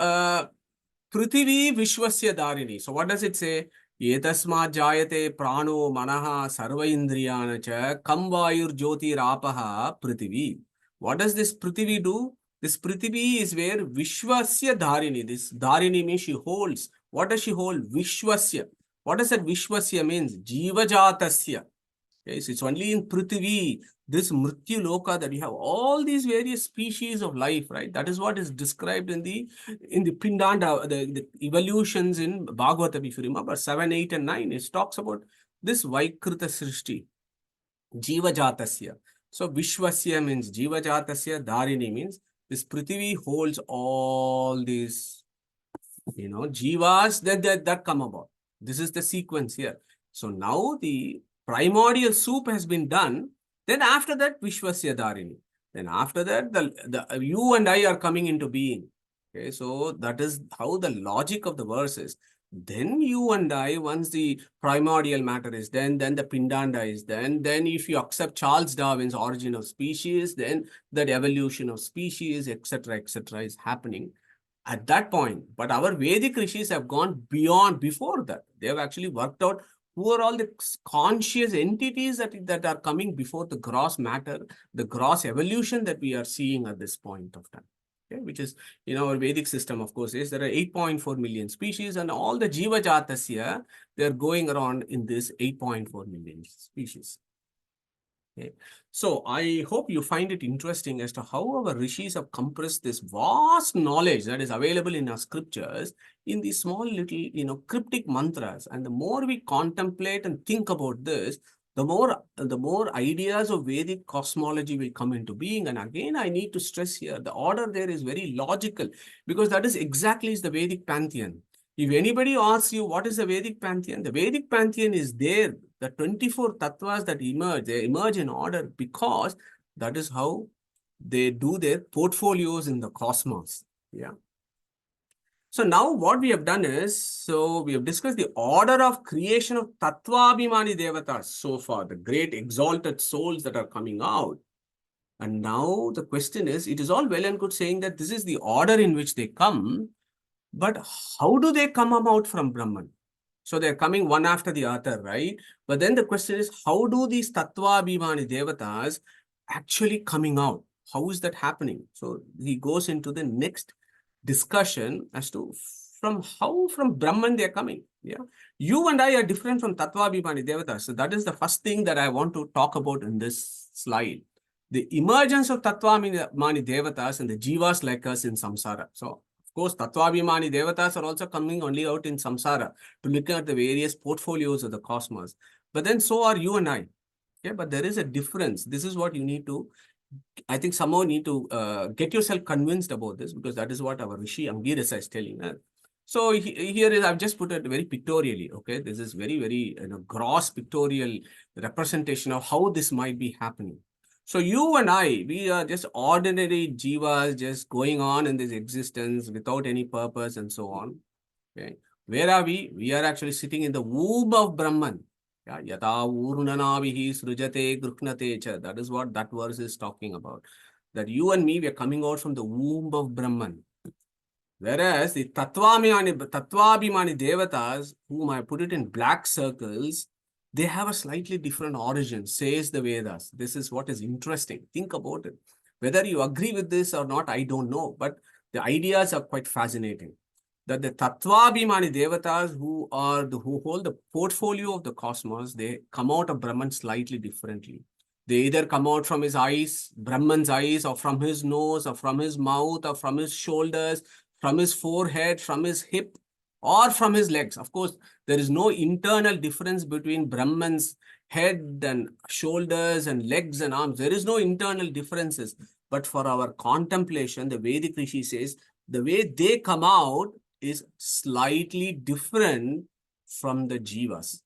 Prithvi Vishwasya Dharini. So what does it say? Etasma jayate prano manaha sarva indriyana cha kam vayur jyoti rapaha Prithvi. What does this Prithvi do? This Prithvi is where Vishwasya Dharini. This Dharini means she holds. What does she hold? Vishwasya. What does that Vishwasya means? Jivajatasya. Okay, so it's only in Prithvi, this Mrityu Loka, that we have all these various species of life, right? That is what is described in the Pindanda, the evolutions in Bhagavata, if you remember, 7, 8, and 9. It talks about this Vaikrita Srishti, Jiva Jatasya. So Vishwasya means Jiva Jatasya, Dharini means this Prithvi holds all these, Jivas that come about. This is the sequence here. So now the primordial soup has been done. Then after that, Vishwasya Dharini. Then after that, the you and I are coming into being. Okay, so that is how the logic of the verse is. Then you and I, once the primordial matter is then the Pindanda is then if you accept Charles Darwin's origin of species, then that evolution of species, etc., is happening at that point. But our Vedic rishis have gone before that. They have actually worked out who are all the conscious entities that are coming before the gross matter, the gross evolution that we are seeing at this point of time. Okay, which is, our Vedic system, of course, is there are 8.4 million species, and all the Jiva Jatasya, they're going around in this 8.4 million species. Okay. So I hope you find it interesting as to how our rishis have compressed this vast knowledge that is available in our scriptures in these small little, cryptic mantras. And the more we contemplate and think about this, the more ideas of Vedic cosmology will come into being. And again, I need to stress here, the order there is very logical, because that is exactly the Vedic pantheon. If anybody asks you what is the Vedic pantheon, the Vedic pantheon is there. The 24 tattvas that emerge, they emerge in order because that is how they do their portfolios in the cosmos. Yeah. So now what we have done is, we have discussed the order of creation of Tattvabhimani Devatas so far, the great exalted souls that are coming out. And now the question is, it is all well and good saying that this is the order in which they come, but how do they come out from Brahman? So they're coming one after the other, right? But then the question is, how do these Tattvabhimani Devatas actually coming out? How is that happening? So he goes into the next discussion as to from Brahman they're coming. Yeah, you and I are different from Tattvabhimani Devatas. So that is the first thing that I want to talk about in this slide. The emergence of Tattvabhimani Devatas and the Jivas like us in samsara. So of course, Tattvabhimani Devatas are also coming only out in samsara to look at the various portfolios of the cosmos. But then so are you and I. Okay, but there is a difference. This is what you need to, I think somehow need to get yourself convinced about this, because that is what our Rishi Angirasa is telling us. So here is, I've just put it very pictorially. Okay, this is very, very gross pictorial representation of how this might be happening. So you and I, we are just ordinary jivas just going on in this existence without any purpose and so on. Okay. Where are we? We are actually sitting in the womb of Brahman. Yeah, yata urnanavihi srujate grukhnate cha. That is what that verse is talking about. That you and me, we are coming out from the womb of Brahman. Whereas the Tattvabhimani Devatas, whom I put it in black circles, they have a slightly different origin, says the Vedas. This is what is interesting. Think about it. Whether you agree with this or not, I don't know. But the ideas are quite fascinating. That the Tattvabhimani Devatas who hold the portfolio of the cosmos, they come out of Brahman slightly differently. They either come out from his eyes, Brahman's eyes, or from his nose, or from his mouth, or from his shoulders, from his forehead, from his hip, or from his legs. Of course, there is no internal difference between Brahman's head and shoulders and legs and arms. There is no internal differences. But for our contemplation, the Vedic Rishi says, the way they come out is slightly different from the jivas.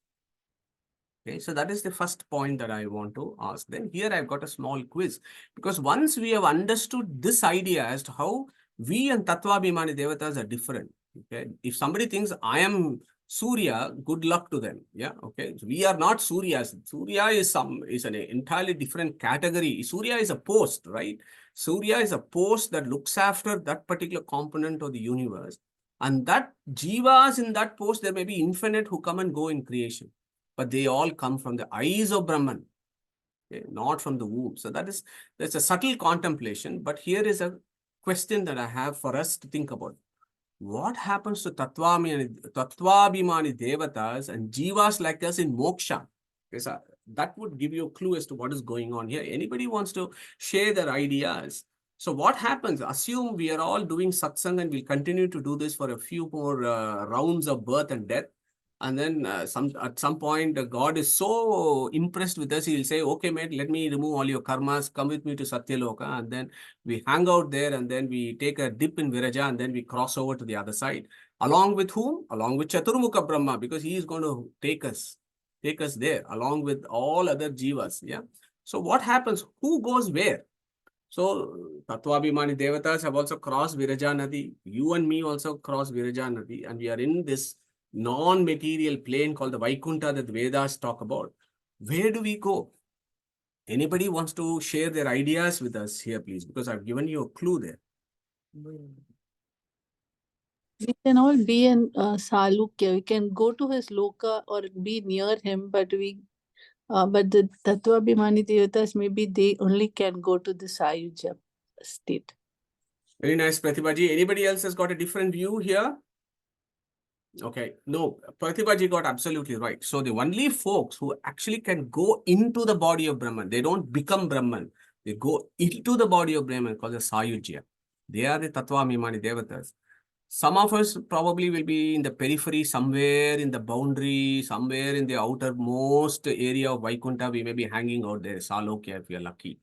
Okay, so that is the first point that I want to ask. Then here I've got a small quiz, because once we have understood this idea as to how we and Tattvabhimani Devatas are different. Okay, if somebody thinks I am Surya, good luck to them. Yeah, okay. So we are not Suryas. Surya is an entirely different category. Surya is a post, right? Surya is a post that looks after that particular component of the universe. And that jivas in that post, there may be infinite who come and go in creation. But they all come from the eyes of Brahman, okay, not from the womb. So that's a subtle contemplation. But here is a question that I have for us to think about. What happens to Tattvabhimani Devatas and Jivas like us in moksha? Okay, so that would give you a clue as to what is going on here. Anybody wants to share their ideas? So what happens? Assume we are all doing satsang and we'll continue to do this for a few more rounds of birth and death. And then at some point, God is so impressed with us, he'll say, okay, mate, let me remove all your karmas, come with me to Satyaloka. And then we hang out there, and then we take a dip in Viraja, and then we cross over to the other side. Along with whom? Along with Chaturmukha Brahma, because he is going to take us there, along with all other jivas. Yeah. So what happens? Who goes where? So Tattvabhimani Devatas have also crossed Viraja Nadi. You and me also cross Viraja Nadi, and we are in this non-material plane called the Vaikuntha that the Vedas talk about. Where do we go? Anybody wants to share their ideas with us here, please? Because I've given you a clue there. We can all be in Salukya. We can go to his loka or be near him, but the Tattvabhimani Devatas, maybe they only can go to the Sayuja state. Very nice, Pratibhaji. Anybody else has got a different view here? Okay, no, Pratibhaji got absolutely right. So the only folks who actually can go into the body of Brahman, they don't become Brahman, they go into the body of Brahman called the Sayujya. They are the Tattvabhimani Devatas. Some of us probably will be in the periphery, somewhere in the boundary, somewhere in the outermost area of Vaikuntha. We may be hanging out there, Salokya, if we are lucky.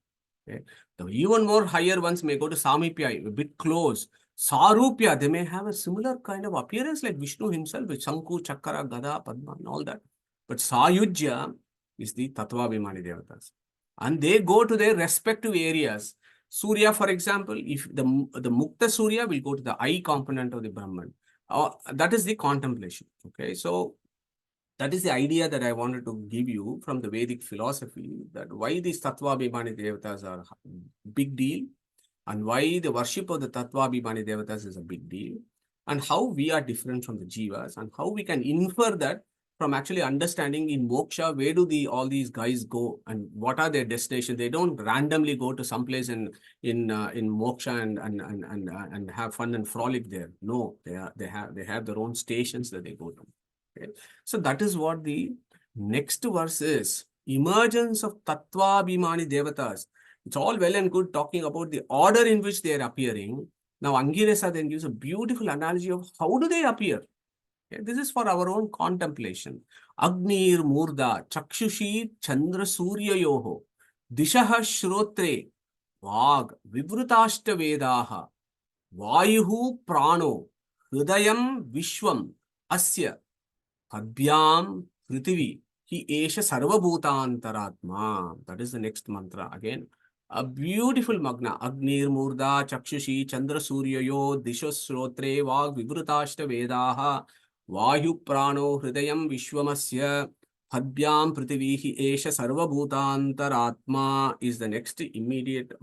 Okay. The even more higher ones may go to Samipya, a bit close. Sarupya, they may have a similar kind of appearance like Vishnu himself with Shanku, Chakra, Gada, Padma, and all that. But Sayujya is the Tattvabhimani Devatas. And they go to their respective areas. Surya, for example, if the Mukta Surya will go to the eye component of the Brahman. That is the contemplation. Okay, so that is the idea that I wanted to give you from the Vedic philosophy, that why these Tattvabhimani Devatas are a big deal, and why the worship of the Tattvabhimani Devatas is a big deal, and how we are different from the Jivas, and how we can infer that from actually understanding in moksha, where do all these guys go and what are their destinations. They don't randomly go to someplace in moksha and have fun and frolic there. No, they have their own stations that they go to. Okay. So that is what the next verse is. Emergence of Tattvabhimani Devatas. It's all well and good talking about the order in which they are appearing. Now Angirasa then gives a beautiful analogy of how do they appear. Okay. This is for our own contemplation. Agnir Murda Chakshushi Chandra Surya Yoho Dishaha Shrotre Vag Vivrutashta Vedaha Vayuhu Prano Hridayam Vishwam Asya Abhyam Prithvi Hi Esha Sarvabhutantaratma. That is the next mantra. Again, a beautiful magna. Agnir Murda Chakshushi Chandra Surya Yo Disho Srotre Vag Vivrutashta Vedaha Vayu Prano Hridayam Vishwamasya Hadbyam Prithvi Esha Sarvabhutantaratma is the next immediate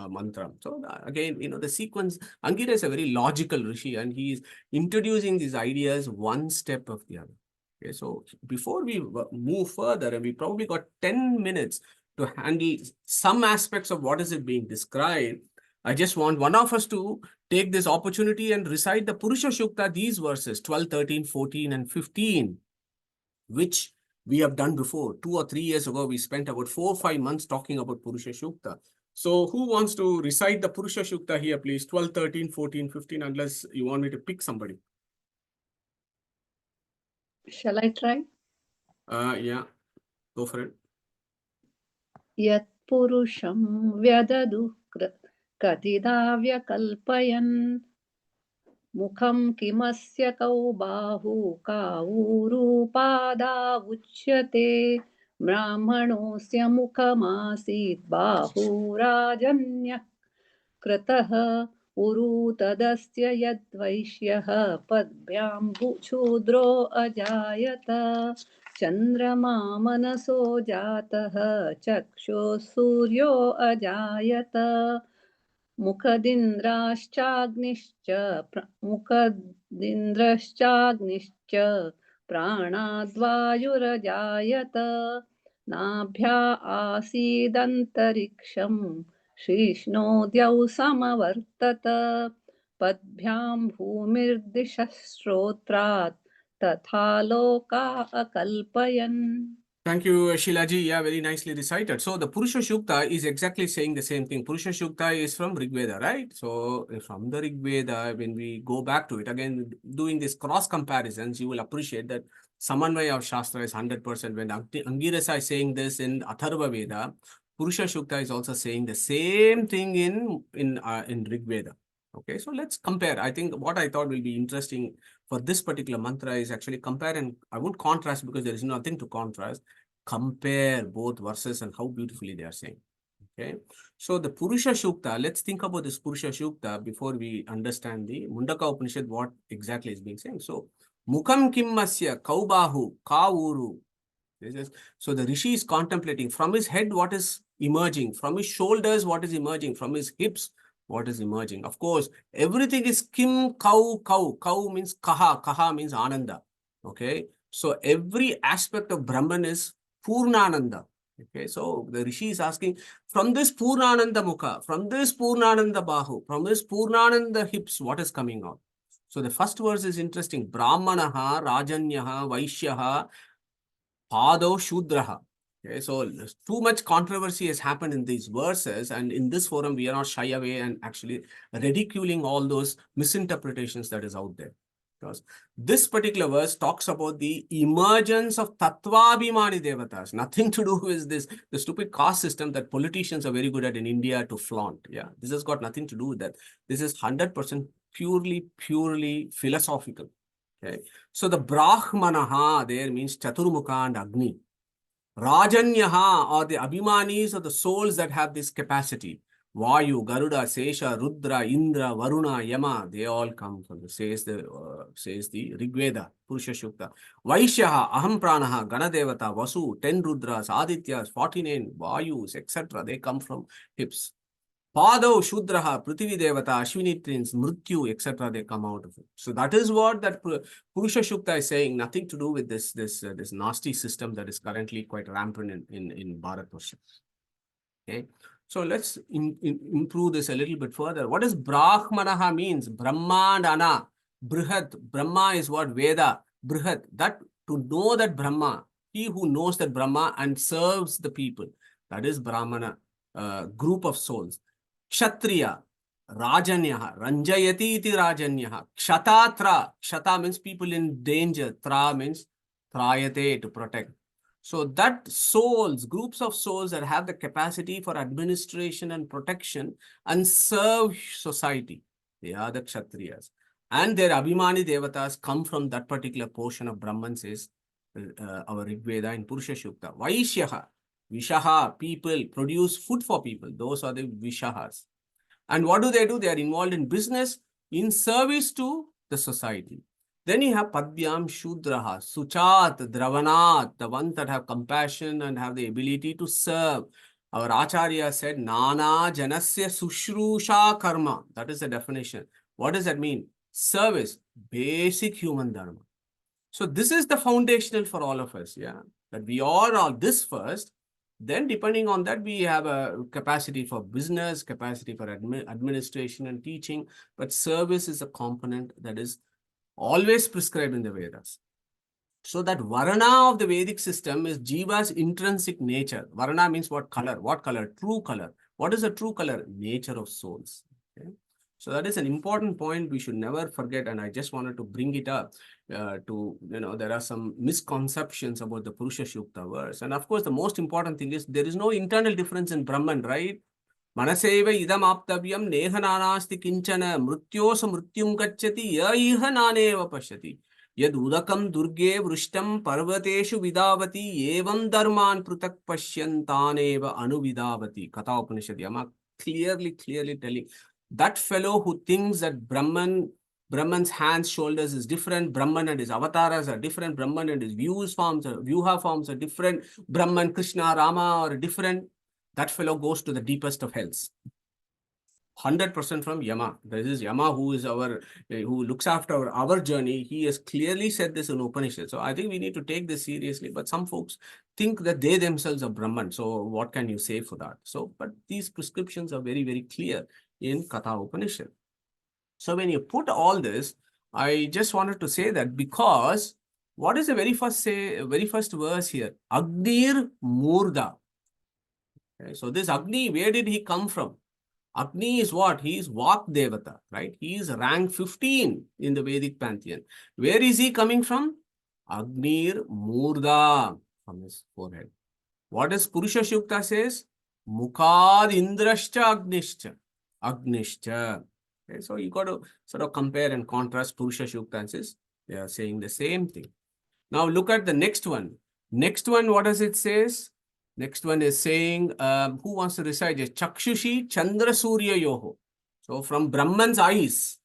mantra. So again, the sequence, Angirasa is a very logical rishi, and he is introducing these ideas one step of the other. Okay, so before we move further, and we probably got 10 minutes to handle some aspects of what is it being described, I just want one of us to take this opportunity and recite the Purusha Shukta, these verses 12, 13, 14, and 15, which we have done before. 2 or 3 years ago, we spent about 4 or 5 months talking about Purusha Shukta. So who wants to recite the Purusha Shukta here, please? 12, 13, 14, 15, unless you want me to pick somebody. Shall I try? Yeah, go for it. Yat purusham vyadadu katida vyakalpayan mukham kimasya kau bahu kaurupada uchyate brahmanosya mukhamasit bahu rajanya kratah uru tadasya yadvaishyah padbhyam chudro ajayata chandrama manaso jatah chaksho suryo ajayata मुखदिन्द्रश्चाग्निश्च प्राणाद्वायुरजायत नाभ्या आसीदन्तरिक्षं शीष्णोद्यौ समवर्तत पद्भ्यां भूमिर्दिशः श्रोत्रात् तथा लोका अकल्पयन्. Thank you, Shilaji. Yeah, very nicely recited. So the Purusha Shukta is exactly saying the same thing. Purusha Shukta is from Rig Veda, right? So from the Rig Veda, when we go back to it, again, doing this cross comparisons, you will appreciate that Samanvaya of Shastra is 100%. When Angirasa is saying this in Atharva Veda, Purusha Shukta is also saying the same thing in Rig Veda. Okay, so let's compare. I think what I thought will be interesting for this particular mantra is actually compare, and I won't contrast because there is nothing to contrast. Compare both verses and how beautifully they are saying. Okay, so the Purusha Shukta, let's think about this Purusha Shukta before we understand the Mundaka Upanishad, what exactly is being saying. So, Mukham Kimmasya Kaubahu Kauru. So the Rishi is contemplating from his head what is emerging, from his shoulders what is emerging, from his hips what is emerging. Of course, everything is Kim Kau Kau. Kau means Kaha. Kaha means Ananda. Okay. So every aspect of Brahman is Purnananda. Okay. So the Rishi is asking from this Purnananda Mukha, from this Purnananda Bahu, from this Purnananda hips, what is coming out? So the first verse is interesting. Brahmanaha, Rajanyaha, Vaishyaha, Pado Shudraha. Okay, so too much controversy has happened in these verses, and in this forum, we are not shy away and actually ridiculing all those misinterpretations that is out there. Because this particular verse talks about the emergence of Tattvabhimani Devatas. Nothing to do with this, the stupid caste system that politicians are very good at in India to flaunt. Yeah, this has got nothing to do with that. This is 100% purely philosophical. Okay, so the Brahmanaha there means Chaturmukha and Agni. Rajanyaha or the Abhimanis or the souls that have this capacity. Vayu, Garuda, Sesha, Rudra, Indra, Varuna, Yama, they all come from the says the Rig Veda, Purusha Shukta. Vaishyaha, Aham Pranaha, Ganadevata, Vasu, 10 Rudras, Adityas, 49 Vayus, etc. They come from hips. Pado, Shudraha, Prithvi Devata, Ashwini twins, Mrityu, etc. They come out of it. So that is what that Purusha Shukta is saying. Nothing to do with this nasty system that is currently quite rampant in Bharatvarsha. Okay. So let's improve this a little bit further. What does Brahmanaha means? Brahmandana. Brihat. Brahma is what? Veda. Brihat. That to know that Brahma, he who knows that Brahma and serves the people. That is Brahmana, group of souls. Kshatriya, Rajanyaha, Ranjayati iti Rajanyaha, Kshatatra, Kshata means people in danger, Tra means Trayate, to protect. So that souls, groups of souls that have the capacity for administration and protection and serve society, they are the Kshatriyas. And their Abhimani Devatas come from that particular portion of Brahman, says our Rig Veda in Purusha Shukta. Vaishyaha, Vishaha, people produce food for people. Those are the Vishahas. And what do? They are involved in business, in service to the society. Then you have Padbyam Shudraha, Suchat, Dravanat, the ones that have compassion and have the ability to serve. Our Acharya said, Nana Janasya Sushrusha Karma. That is the definition. What does that mean? Service, basic human dharma. So this is the foundational for all of us, yeah. That we are all this first, Then depending on that, we have a capacity for business, capacity for administration and teaching, but service is a component that is always prescribed in the Vedas. So that Varna of the Vedic system is Jiva's intrinsic nature. Varna means what color? What color? True color. What is the true color? Nature of souls. Okay? So that is an important point we should never forget, and I just wanted to bring it up there are some misconceptions about the Purusha Shukta verse. And of course, the most important thing is there is no internal difference in Brahman, right? Manaseva idam aptavyam neha nanasti kinchana mrutyos mrutyum gacchati ya iha naneva pashyati. Yad udakam durge vrishtam parvateshu vidavati evam dharman prutak pashyantaneva anuvidavati. Katha Upanishad Yama clearly telling that fellow who thinks that Brahman's hands, shoulders is different, Brahman and his avatars are different, Brahman and his vyuha forms are different, Brahman, Krishna, Rama are different, that fellow goes to the deepest of hells. 100% from Yama. This is Yama who looks after our journey. He has clearly said this in Upanishad. So I think we need to take this seriously. But some folks think that they themselves are Brahman. So what can you say for that? But these prescriptions are very, very clear in Katha Upanishad. So when you put all this, I just wanted to say that because what is the very first verse here? Agnir Murda. Okay, so this Agni, where did he come from? Agni is what? He is Vak Devata, right? He is rank 15 in the Vedic pantheon. Where is he coming from? Agnir Murda, from his forehead. What does Purusha Shukta says? Mukhad Indrashcha Agnishcha. Okay, so you got to sort of compare and contrast Purusha Shukta and says they are saying the same thing. Now look at the next one. Next one, what does it says? Next one is saying, who wants to recite it? Chakshushi Chandra Surya Yoho. So from Brahman's eyes,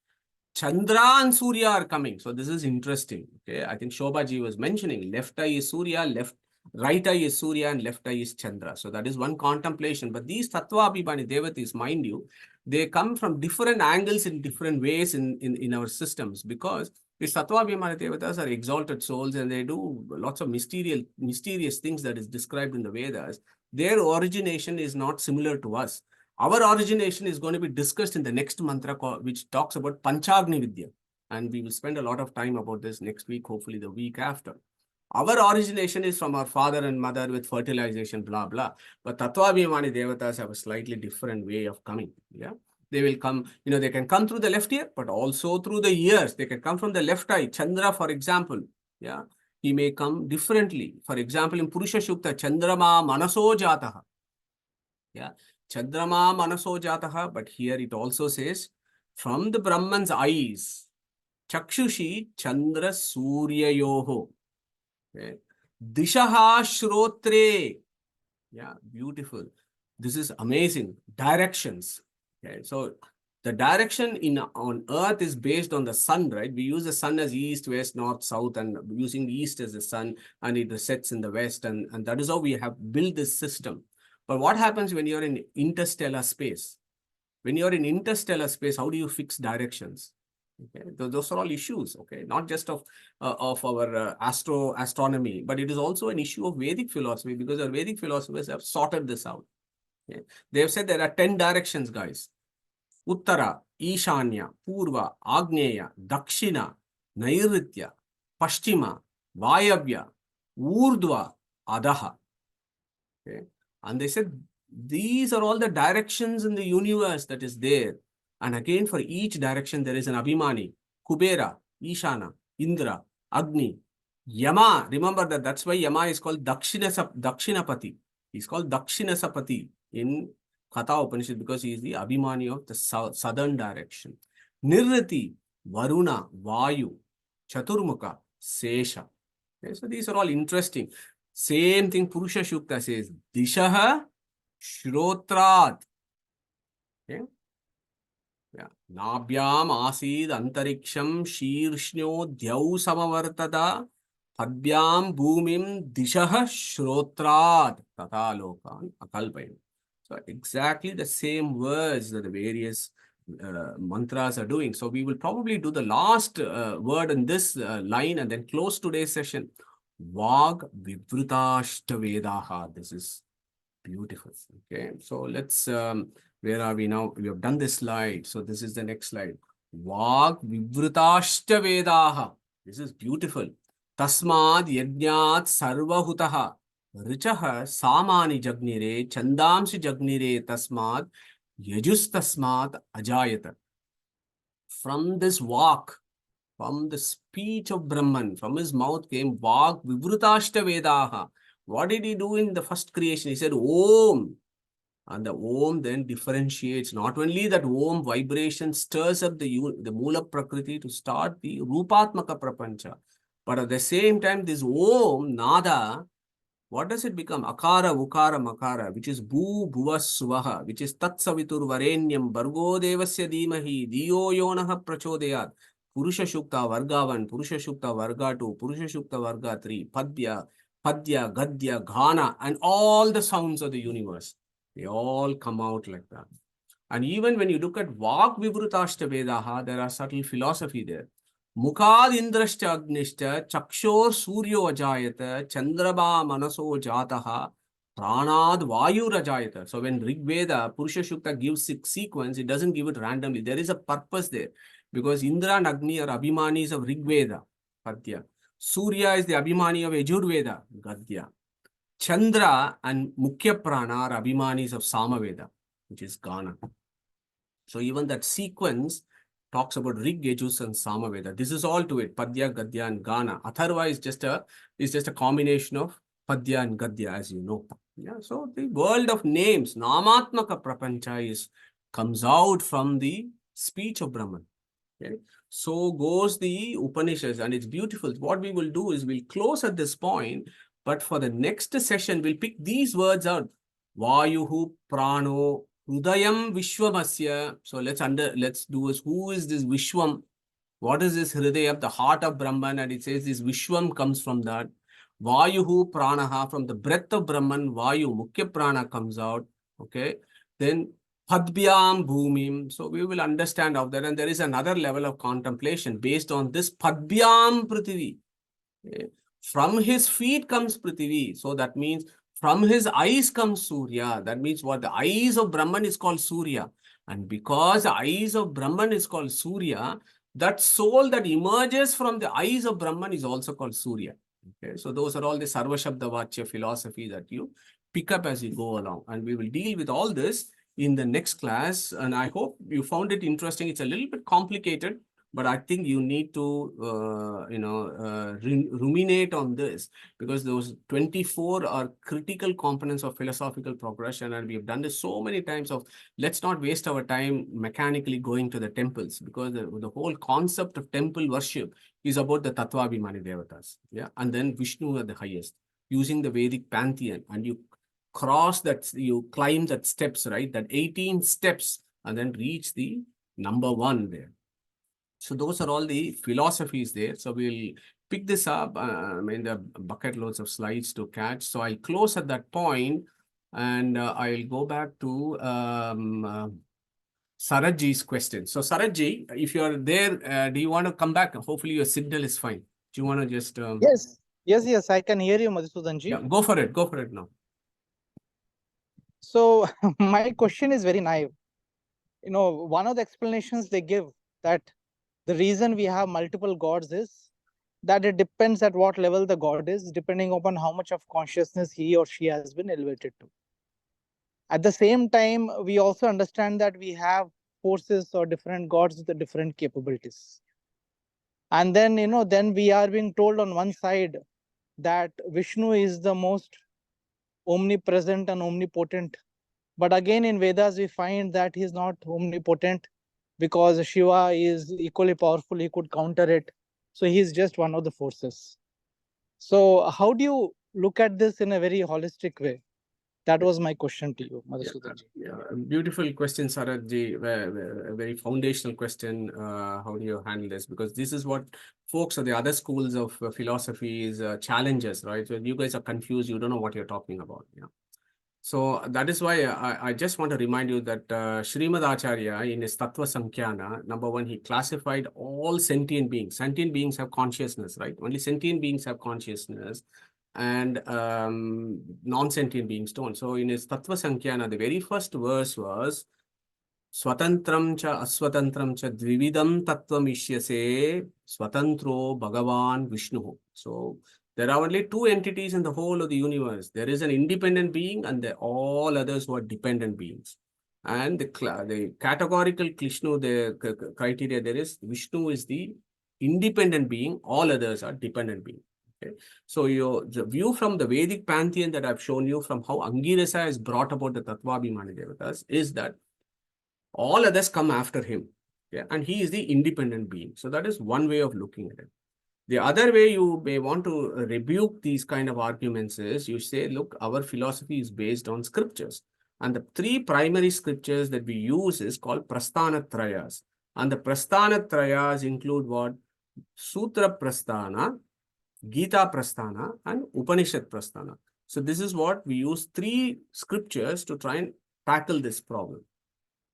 Chandra and Surya are coming. So this is interesting. Okay, I think Shobhaji was mentioning left eye is Surya, right eye is Surya, and left eye is Chandra. So that is one contemplation. But these Tattva Abhimani Devatis, mind you, they come from different angles in different ways in our systems, because these Tattva Abhimani Devatas are exalted souls and they do lots of mysterious things that is described in the Vedas. Their origination is not similar to us. Our origination is going to be discussed in the next mantra, which talks about Panchagni Vidya. And we will spend a lot of time about this next week, hopefully the week after. Our origination is from our father and mother with fertilization, blah, blah. But Tattva Abhimani Devatas have a slightly different way of coming. Yeah, they will come, they can come through the left ear, but also through the ears. They can come from the left eye. Chandra, for example, yeah, he may come differently. For example, in Purusha Shukta, Chandrama Manaso Jataha. Yeah, Chandrama Manaso Jataha, but here it also says, from the Brahman's eyes, Chakshushi Chandra Surya Yoho. Okay. Dishaha Shrotre. Yeah, beautiful. This is amazing. Directions. Okay, so the direction on earth is based on the sun, right? We use the sun as east, west, north, south, and using the east as the sun, and it sets in the west, and that is how we have built this system. But what happens when you're in interstellar space? When you're in interstellar space, how do you fix directions? Okay, those are all issues, okay, not just of our astronomy, but it is also an issue of Vedic philosophy, because our Vedic philosophers have sorted this out. Okay. They have said there are 10 directions, guys. Uttara, Ishanya, Purva, Agneya, Dakshina, Nairitya, Pashchima, Vayavya, Urdhva, Adaha. Okay. And they said these are all the directions in the universe that is there. And again, for each direction, there is an Abhimani, Kubera, Ishana, Indra, Agni, Yama. Remember that's why Yama is called Dakshinapati. He's called Dakshinasapati in Katha Upanishad, because he is the Abhimani of the southern direction. Nirriti, Varuna, Vayu, Chaturmukha, Sesha. Okay, so these are all interesting. Same thing Purusha Shukta says, Dishaha Shrotrat. Okay. Yeah. Nabhyam Asid Antariksham Shirshno Dhyau Samavartada Padbyam Bhumim Dishaha Shrotrat Tata Lokan Akalpain. So exactly the same words that the various mantras are doing. So we will probably do the last word in this line and then close today's session. Vag Vivrutashtha Vedaha. This is Beautiful. Okay, so let's, where are we now? We have done this slide. So this is the next slide. Vag Vivritashta Vedaha. This is beautiful. Tasmad Yajnat Sarvahutaha. Richaha Samani Jagnire, Chandamsi Jagnire Tasmad, Yajus Tasmad Ajayata. From this walk, from the speech of Brahman, from his mouth came Vag Vivritashta Vedaha. What did he do in the first creation? He said Om. And the Om then differentiates. Not only that Om vibration stirs up the Mula Prakriti to start the Rupatmaka Prapancha, but at the same time, this Om, Nada, what does it become? Akara, Ukara, Makara, which is Bhu, Bhuva, Swaha, which is Tat Savitur Varenyam, Bargo Devasya Dhimahi, Diyo Yonaha Prachodayat, Purusha Shukta Varga 1, Purusha Shukta Varga 2, Purusha Shukta Varga 3, Padya, Gadya, Ghana, and all the sounds of the universe. They all come out like that. And even when you look at Vak Vivritashta Vedaha, there are subtle philosophy there. Mukhad Indrashta Agnishta, Chakshor Suryo Ajayata, Chandraba Manaso Jataha, Pranad Vayu Rajayata. So when Rig Veda, Purusha Shukta gives sequence, it doesn't give it randomly. There is a purpose there. Because Indra and Agni are Abhimanis of Rig Veda, Padya. Surya is the Abhimani of Yajur Veda, Gadya. Chandra and Mukhya Prana are Abhimanis of Samaveda, which is Gana. So even that sequence talks about Rig, Yajus, and Samaveda. This is all to it, Padya, Gadya, and Gana. Atharva is just a combination of Padya and Gadya, as you know. Yeah, so the world of names, Namatmaka Prapancha, comes out from the speech of Brahman. Okay. So goes the Upanishads, and it's beautiful. What we will do is we'll close at this point, but for the next session, we'll pick these words out. Vayuhu Prano Hridayam Vishwamasya. So let's do is, who is this Vishwam? What is this Hridayam? The heart of Brahman, and it says this Vishwam comes from that. Vayuhu Pranaha, from the breath of Brahman, Vayu, Mukhya Prana comes out. Okay. Then Padbyam Bhumim. So we will understand of that. And there is another level of contemplation based on this Padbyam Prithvi. Okay. From his feet comes Prithvi. So that means from his eyes comes Surya. That means what? The eyes of Brahman is called Surya. And because the eyes of Brahman is called Surya, that soul that emerges from the eyes of Brahman is also called Surya. Okay. So those are all the Sarva Shabda Vachya philosophy that you pick up as you go along. And we will deal with all this in the next class, and I hope you found it interesting. It's a little bit complicated, but I think you need to, ruminate on this, because those 24 are critical components of philosophical progression, and we have done this so many times of let's not waste our time mechanically going to the temples, because the whole concept of temple worship is about the Tattvabhimani Devatas, yeah, and then Vishnu at the highest, using the Vedic pantheon, and you cross that, you climb that steps, right? That 18 steps, and then reach the number 1 there. So those are all the philosophies there. So we'll pick this up. The bucket loads of slides to catch. So I'll close at that point, and I'll go back to Sarajji's question. So Sarajji, if you're there, do you want to come back? Hopefully your signal is fine. Do you want to just... Yes, I can hear you, Madhusudanji. Yeah, go for it now. So my question is very naive. One of the explanations they give that the reason we have multiple gods is that it depends at what level the god is, depending upon how much of consciousness he or she has been elevated to. At the same time, we also understand that we have forces or different gods with the different capabilities. And then, then we are being told on one side that Vishnu is the most omnipresent and omnipotent. But again, in Vedas, we find that he's not omnipotent, because Shiva is equally powerful. He could counter it. So he's just one of the forces. So how do you look at this in a very holistic way? That was my question to you, Madhusudanji. Yeah, beautiful question, Sarajji. A very foundational question. How do you handle this? Because this is what folks of the other schools of philosophy is challenges, right? So you guys are confused. You don't know what you're talking about. Yeah. So that is why I just want to remind you that Srimad Acharya, in his Tattva Sankhya, number 1, he classified all sentient beings. Sentient beings have consciousness, right? Only sentient beings have consciousness. and non-sentient beings don't. So in his Tattva Sankhya, the very first verse was Swatantram cha aswatantram cha dvividam tattvam ishyase swatantro Bhagavan Vishnu. So there are only two entities in the whole of the universe. There is an independent being and all others who are dependent beings. And the categorical Krishna, the criteria there is, Vishnu is the independent being, all others are dependent beings. Okay. So the view from the Vedic pantheon that I've shown you, from how Angirasa has brought about the Tattvabhimani Devatas, is that all others come after him. Yeah, and he is the independent being. So that is one way of looking at it. The other way you may want to rebuke these kind of arguments is you say, look, our philosophy is based on scriptures. And the three primary scriptures that we use is called Prasthanatrayas. And the Prasthanatrayas include what? Sutra Prasthana, Gita Prasthana, and Upanishad Prasthana. So this is what we use, three scriptures to try and tackle this problem.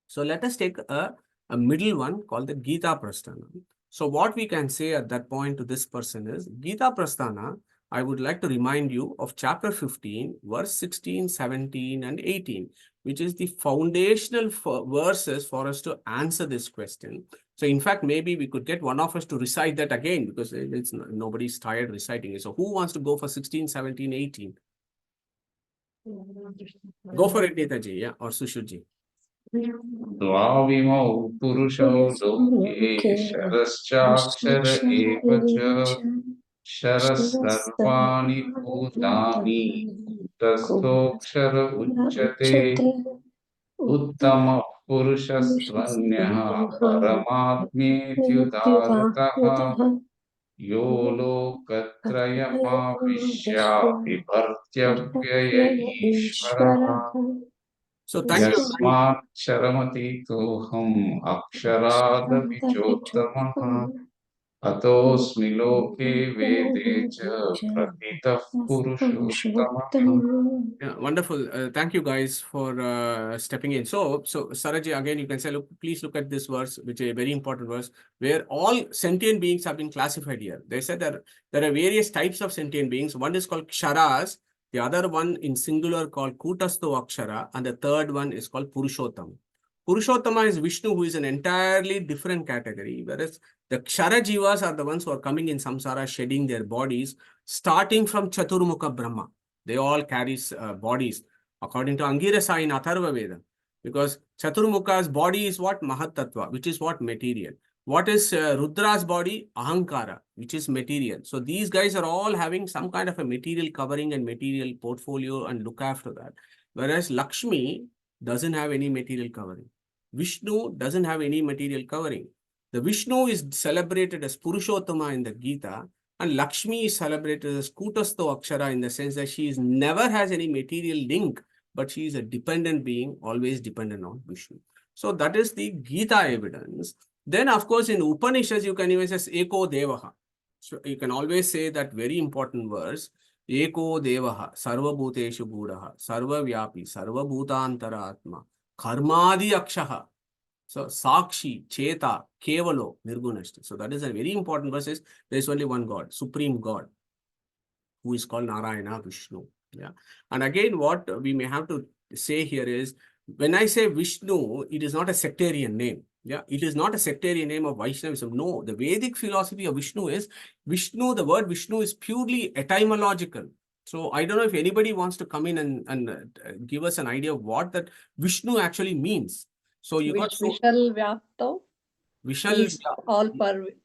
So let us take a middle one called the Gita Prasthana. So what we can say at that point to this person is, Gita Prasthana, I would like to remind you of chapter 15, verse 16, 17, and 18, which is the foundational verses for us to answer this question. So in fact, maybe we could get one of us to recite that again, because nobody's tired reciting it. So who wants to go for 16, 17, 18? Go for it, Neetaji, yeah, or Sushruji. द्वाविमौ पुरुषौ लोके शरश्चाक्षर एव च शरः सर्वाणि भूतानि कूटस्थोऽक्षर उच्यते उत्तमः पुरुषस्त्वन्यः परमात्मेत्युदाहृतः यो लोकत्रयमाविश्य बिभर्त्यव्यय ईश्वरः So thank you. यस्मात् क्षरमतीतोऽहम् अक्षरादविचोत्तमः अतोऽस्मि लोके वेदे च प्रथितः पुरुषोत्तमः. Yeah, wonderful. Thank you guys for stepping in. So Saraji, again, you can say, look, please look at this verse, which is a very important verse, where all sentient beings have been classified here. They said that there are various types of sentient beings. One is called Ksharas, the other one in singular called Kutasto Akshara, and the third one is called Purushottama. Purushottama is Vishnu, who is an entirely different category, whereas the Kshara Jivas are the ones who are coming in samsara, shedding their bodies, starting from Chaturmukha Brahma. They all carry bodies, according to Angirasa in Atharva Veda. Because Chaturmukha's body is what? Mahatattva, which is what? Material. What is Rudra's body? Ahankara, which is material. So these guys are all having some kind of a material covering and material portfolio and look after that. Whereas Lakshmi doesn't have any material covering. Vishnu doesn't have any material covering. The Vishnu is celebrated as Purushottama in the Gita, and Lakshmi is celebrated as Kutasto Akshara in the sense that she never has any material link, but she is a dependent being, always dependent on Vishnu. So that is the Gita evidence. Then, of course, in Upanishads, you can even say Eko Devaha. So you can always say that very important verse, Eko Devaha, Sarva Bhuteshu Gudaha, Sarva Vyapi, Sarva Bhutantara Atma, Karmadi Akshaha. So Sakshi, Cheta, Kevalo, Nirgunashti. So that is a very important verse. There is only one God, Supreme God, who is called Narayana Vishnu. Yeah. And again, what we may have to say here is, when I say Vishnu, it is not a sectarian name. Yeah, it is not a sectarian name of Vaishnavism. No, the Vedic philosophy of Vishnu is Vishnu. The word Vishnu is purely etymological. So I don't know if anybody wants to come in and give us an idea of what that Vishnu actually means. So you got Vishal Vyapto. Vishal, is all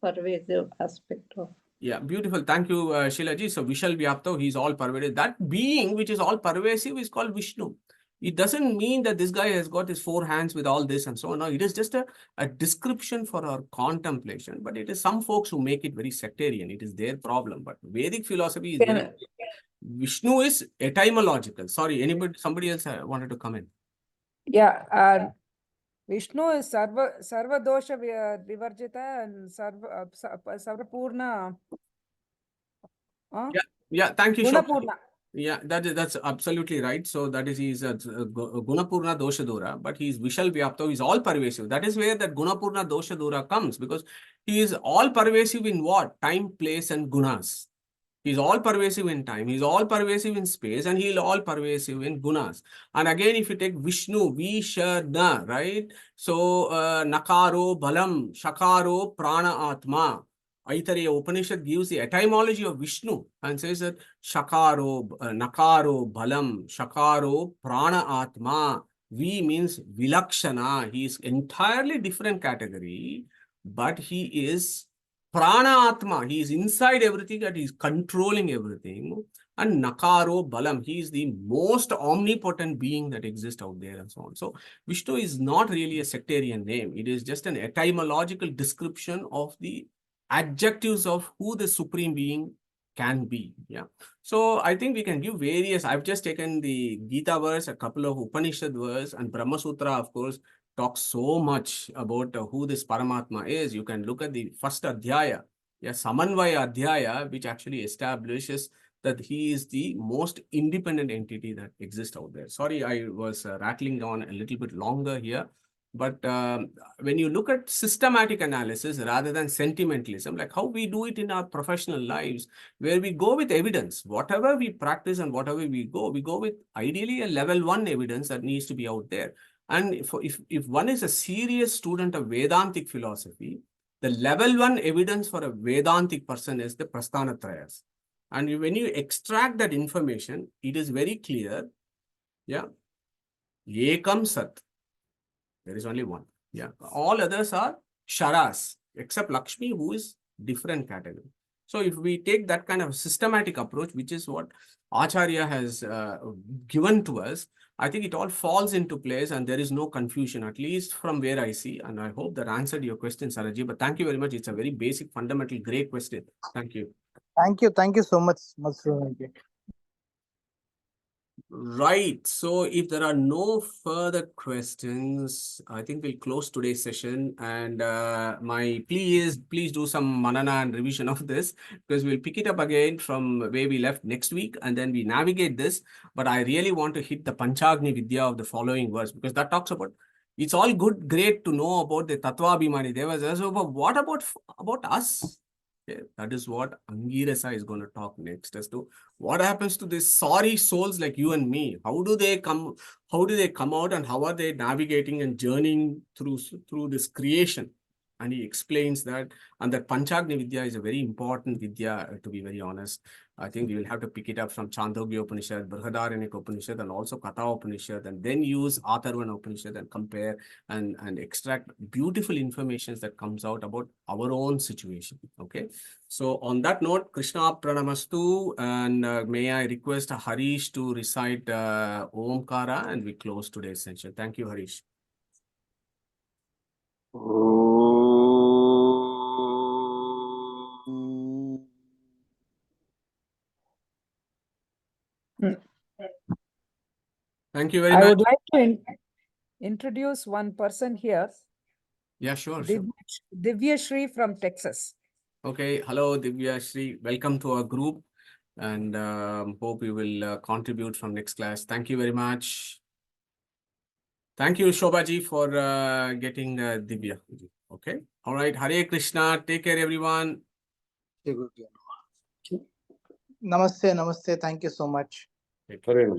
pervasive aspect of. Yeah, beautiful. Thank you, Shilaji. So Vishal Vyapto, he is all pervasive. That being which is all pervasive is called Vishnu. It doesn't mean that this guy has got his four hands with all this and so on. No, it is just a description for our contemplation. But it is some folks who make it very sectarian. It is their problem. But Vedic philosophy is very... Vishnu is etymological. Sorry, somebody else wanted to come in. Yeah, Vishnu is Sarva Dosha Vivarjita and Sarva Purna. Yeah, thank you, Gunapurna. Yeah, that's absolutely right. So that is, he's a Gunapurna Doshadura, but he's Vishal Vyapto, he's all pervasive. That is where that Gunapurna Doshadura comes, because he is all pervasive in what? Time, place, and gunas. He's all pervasive in time, he's all pervasive in space, and he's all pervasive in gunas. And again, if you take Vishnu, Vishana, right? So, Nakaro Balam, Shakaro Prana Atma. Aitareya Upanishad gives the etymology of Vishnu and says that Shakaro, Nakaro Balam, Shakaro Prana Atma. V means Vilakshana. He is entirely different category, but he is Prana Atma, he is inside everything and he is controlling everything. And Nakaro Balam, he is the most omnipotent being that exists out there and so on. So Vishnu is not really a sectarian name. It is just an etymological description of the adjectives of who the supreme being can be. Yeah. So I think we can give various, I've just taken the Gita verse, a couple of Upanishad verse, and Brahma Sutra, of course, talks so much about who this Paramatma is. You can look at the first Adhyaya, Samanvaya Adhyaya, which actually establishes that he is the most independent entity that exists out there. Sorry, I was rattling on a little bit longer here. But when you look at systematic analysis rather than sentimentalism, like how we do it in our professional lives, where we go with evidence, whatever we practice and whatever we go with ideally a level 1 evidence that needs to be out there. And if one is a serious student of Vedantic philosophy, the level 1 evidence for a Vedantic person is the Prasthanatrayas. And when you extract that information, it is very clear. Yeah. Ekam Sat. There is only one. Yeah. All others are Sharas, except Lakshmi, who is different category. So if we take that kind of systematic approach, which is what Acharya has given to us, I think it all falls into place and there is no confusion, at least from where I see. And I hope that answered your question, Saraji. But thank you very much. It's a very basic, fundamental, great question. Thank you. Thank you so much, Masru. Right. So if there are no further questions, I think we'll close today's session. And my plea is, please do some manana and revision of this, because we'll pick it up again from where we left next week, and then we navigate this. But I really want to hit the Panchagni Vidya of the following verse, because that talks about, it's all good, great to know about the Tattvabhimani Devas, but what about us? Okay, that is what Angirasa is going to talk next, as to what happens to these sorry souls like you and me. How do they come out, and how are they navigating and journeying through this creation? And he explains that, and that Panchagni Vidya is a very important Vidya, to be very honest. I think we will have to pick it up from Chandogya Upanishad, Brihadaranyaka Upanishad, and also Katha Upanishad, and then use Atharvana Upanishad and compare and extract beautiful information that comes out about our own situation. Okay. So on that note, Krishna Pranamastu, and may I request Harish to recite Omkara, and we close today's session. Thank you, Harish. Thank you very much. I would like to introduce one person here. Yeah, sure. Divya Shri from Texas. Okay. Hello, Divya Shri. Welcome to our group, and hope you will contribute from next class. Thank you very much. Thank you, Shobhaji, for getting Divya. Okay. All right. Hare Krishna. Take care, everyone. Namaste. Thank you so much. Take care.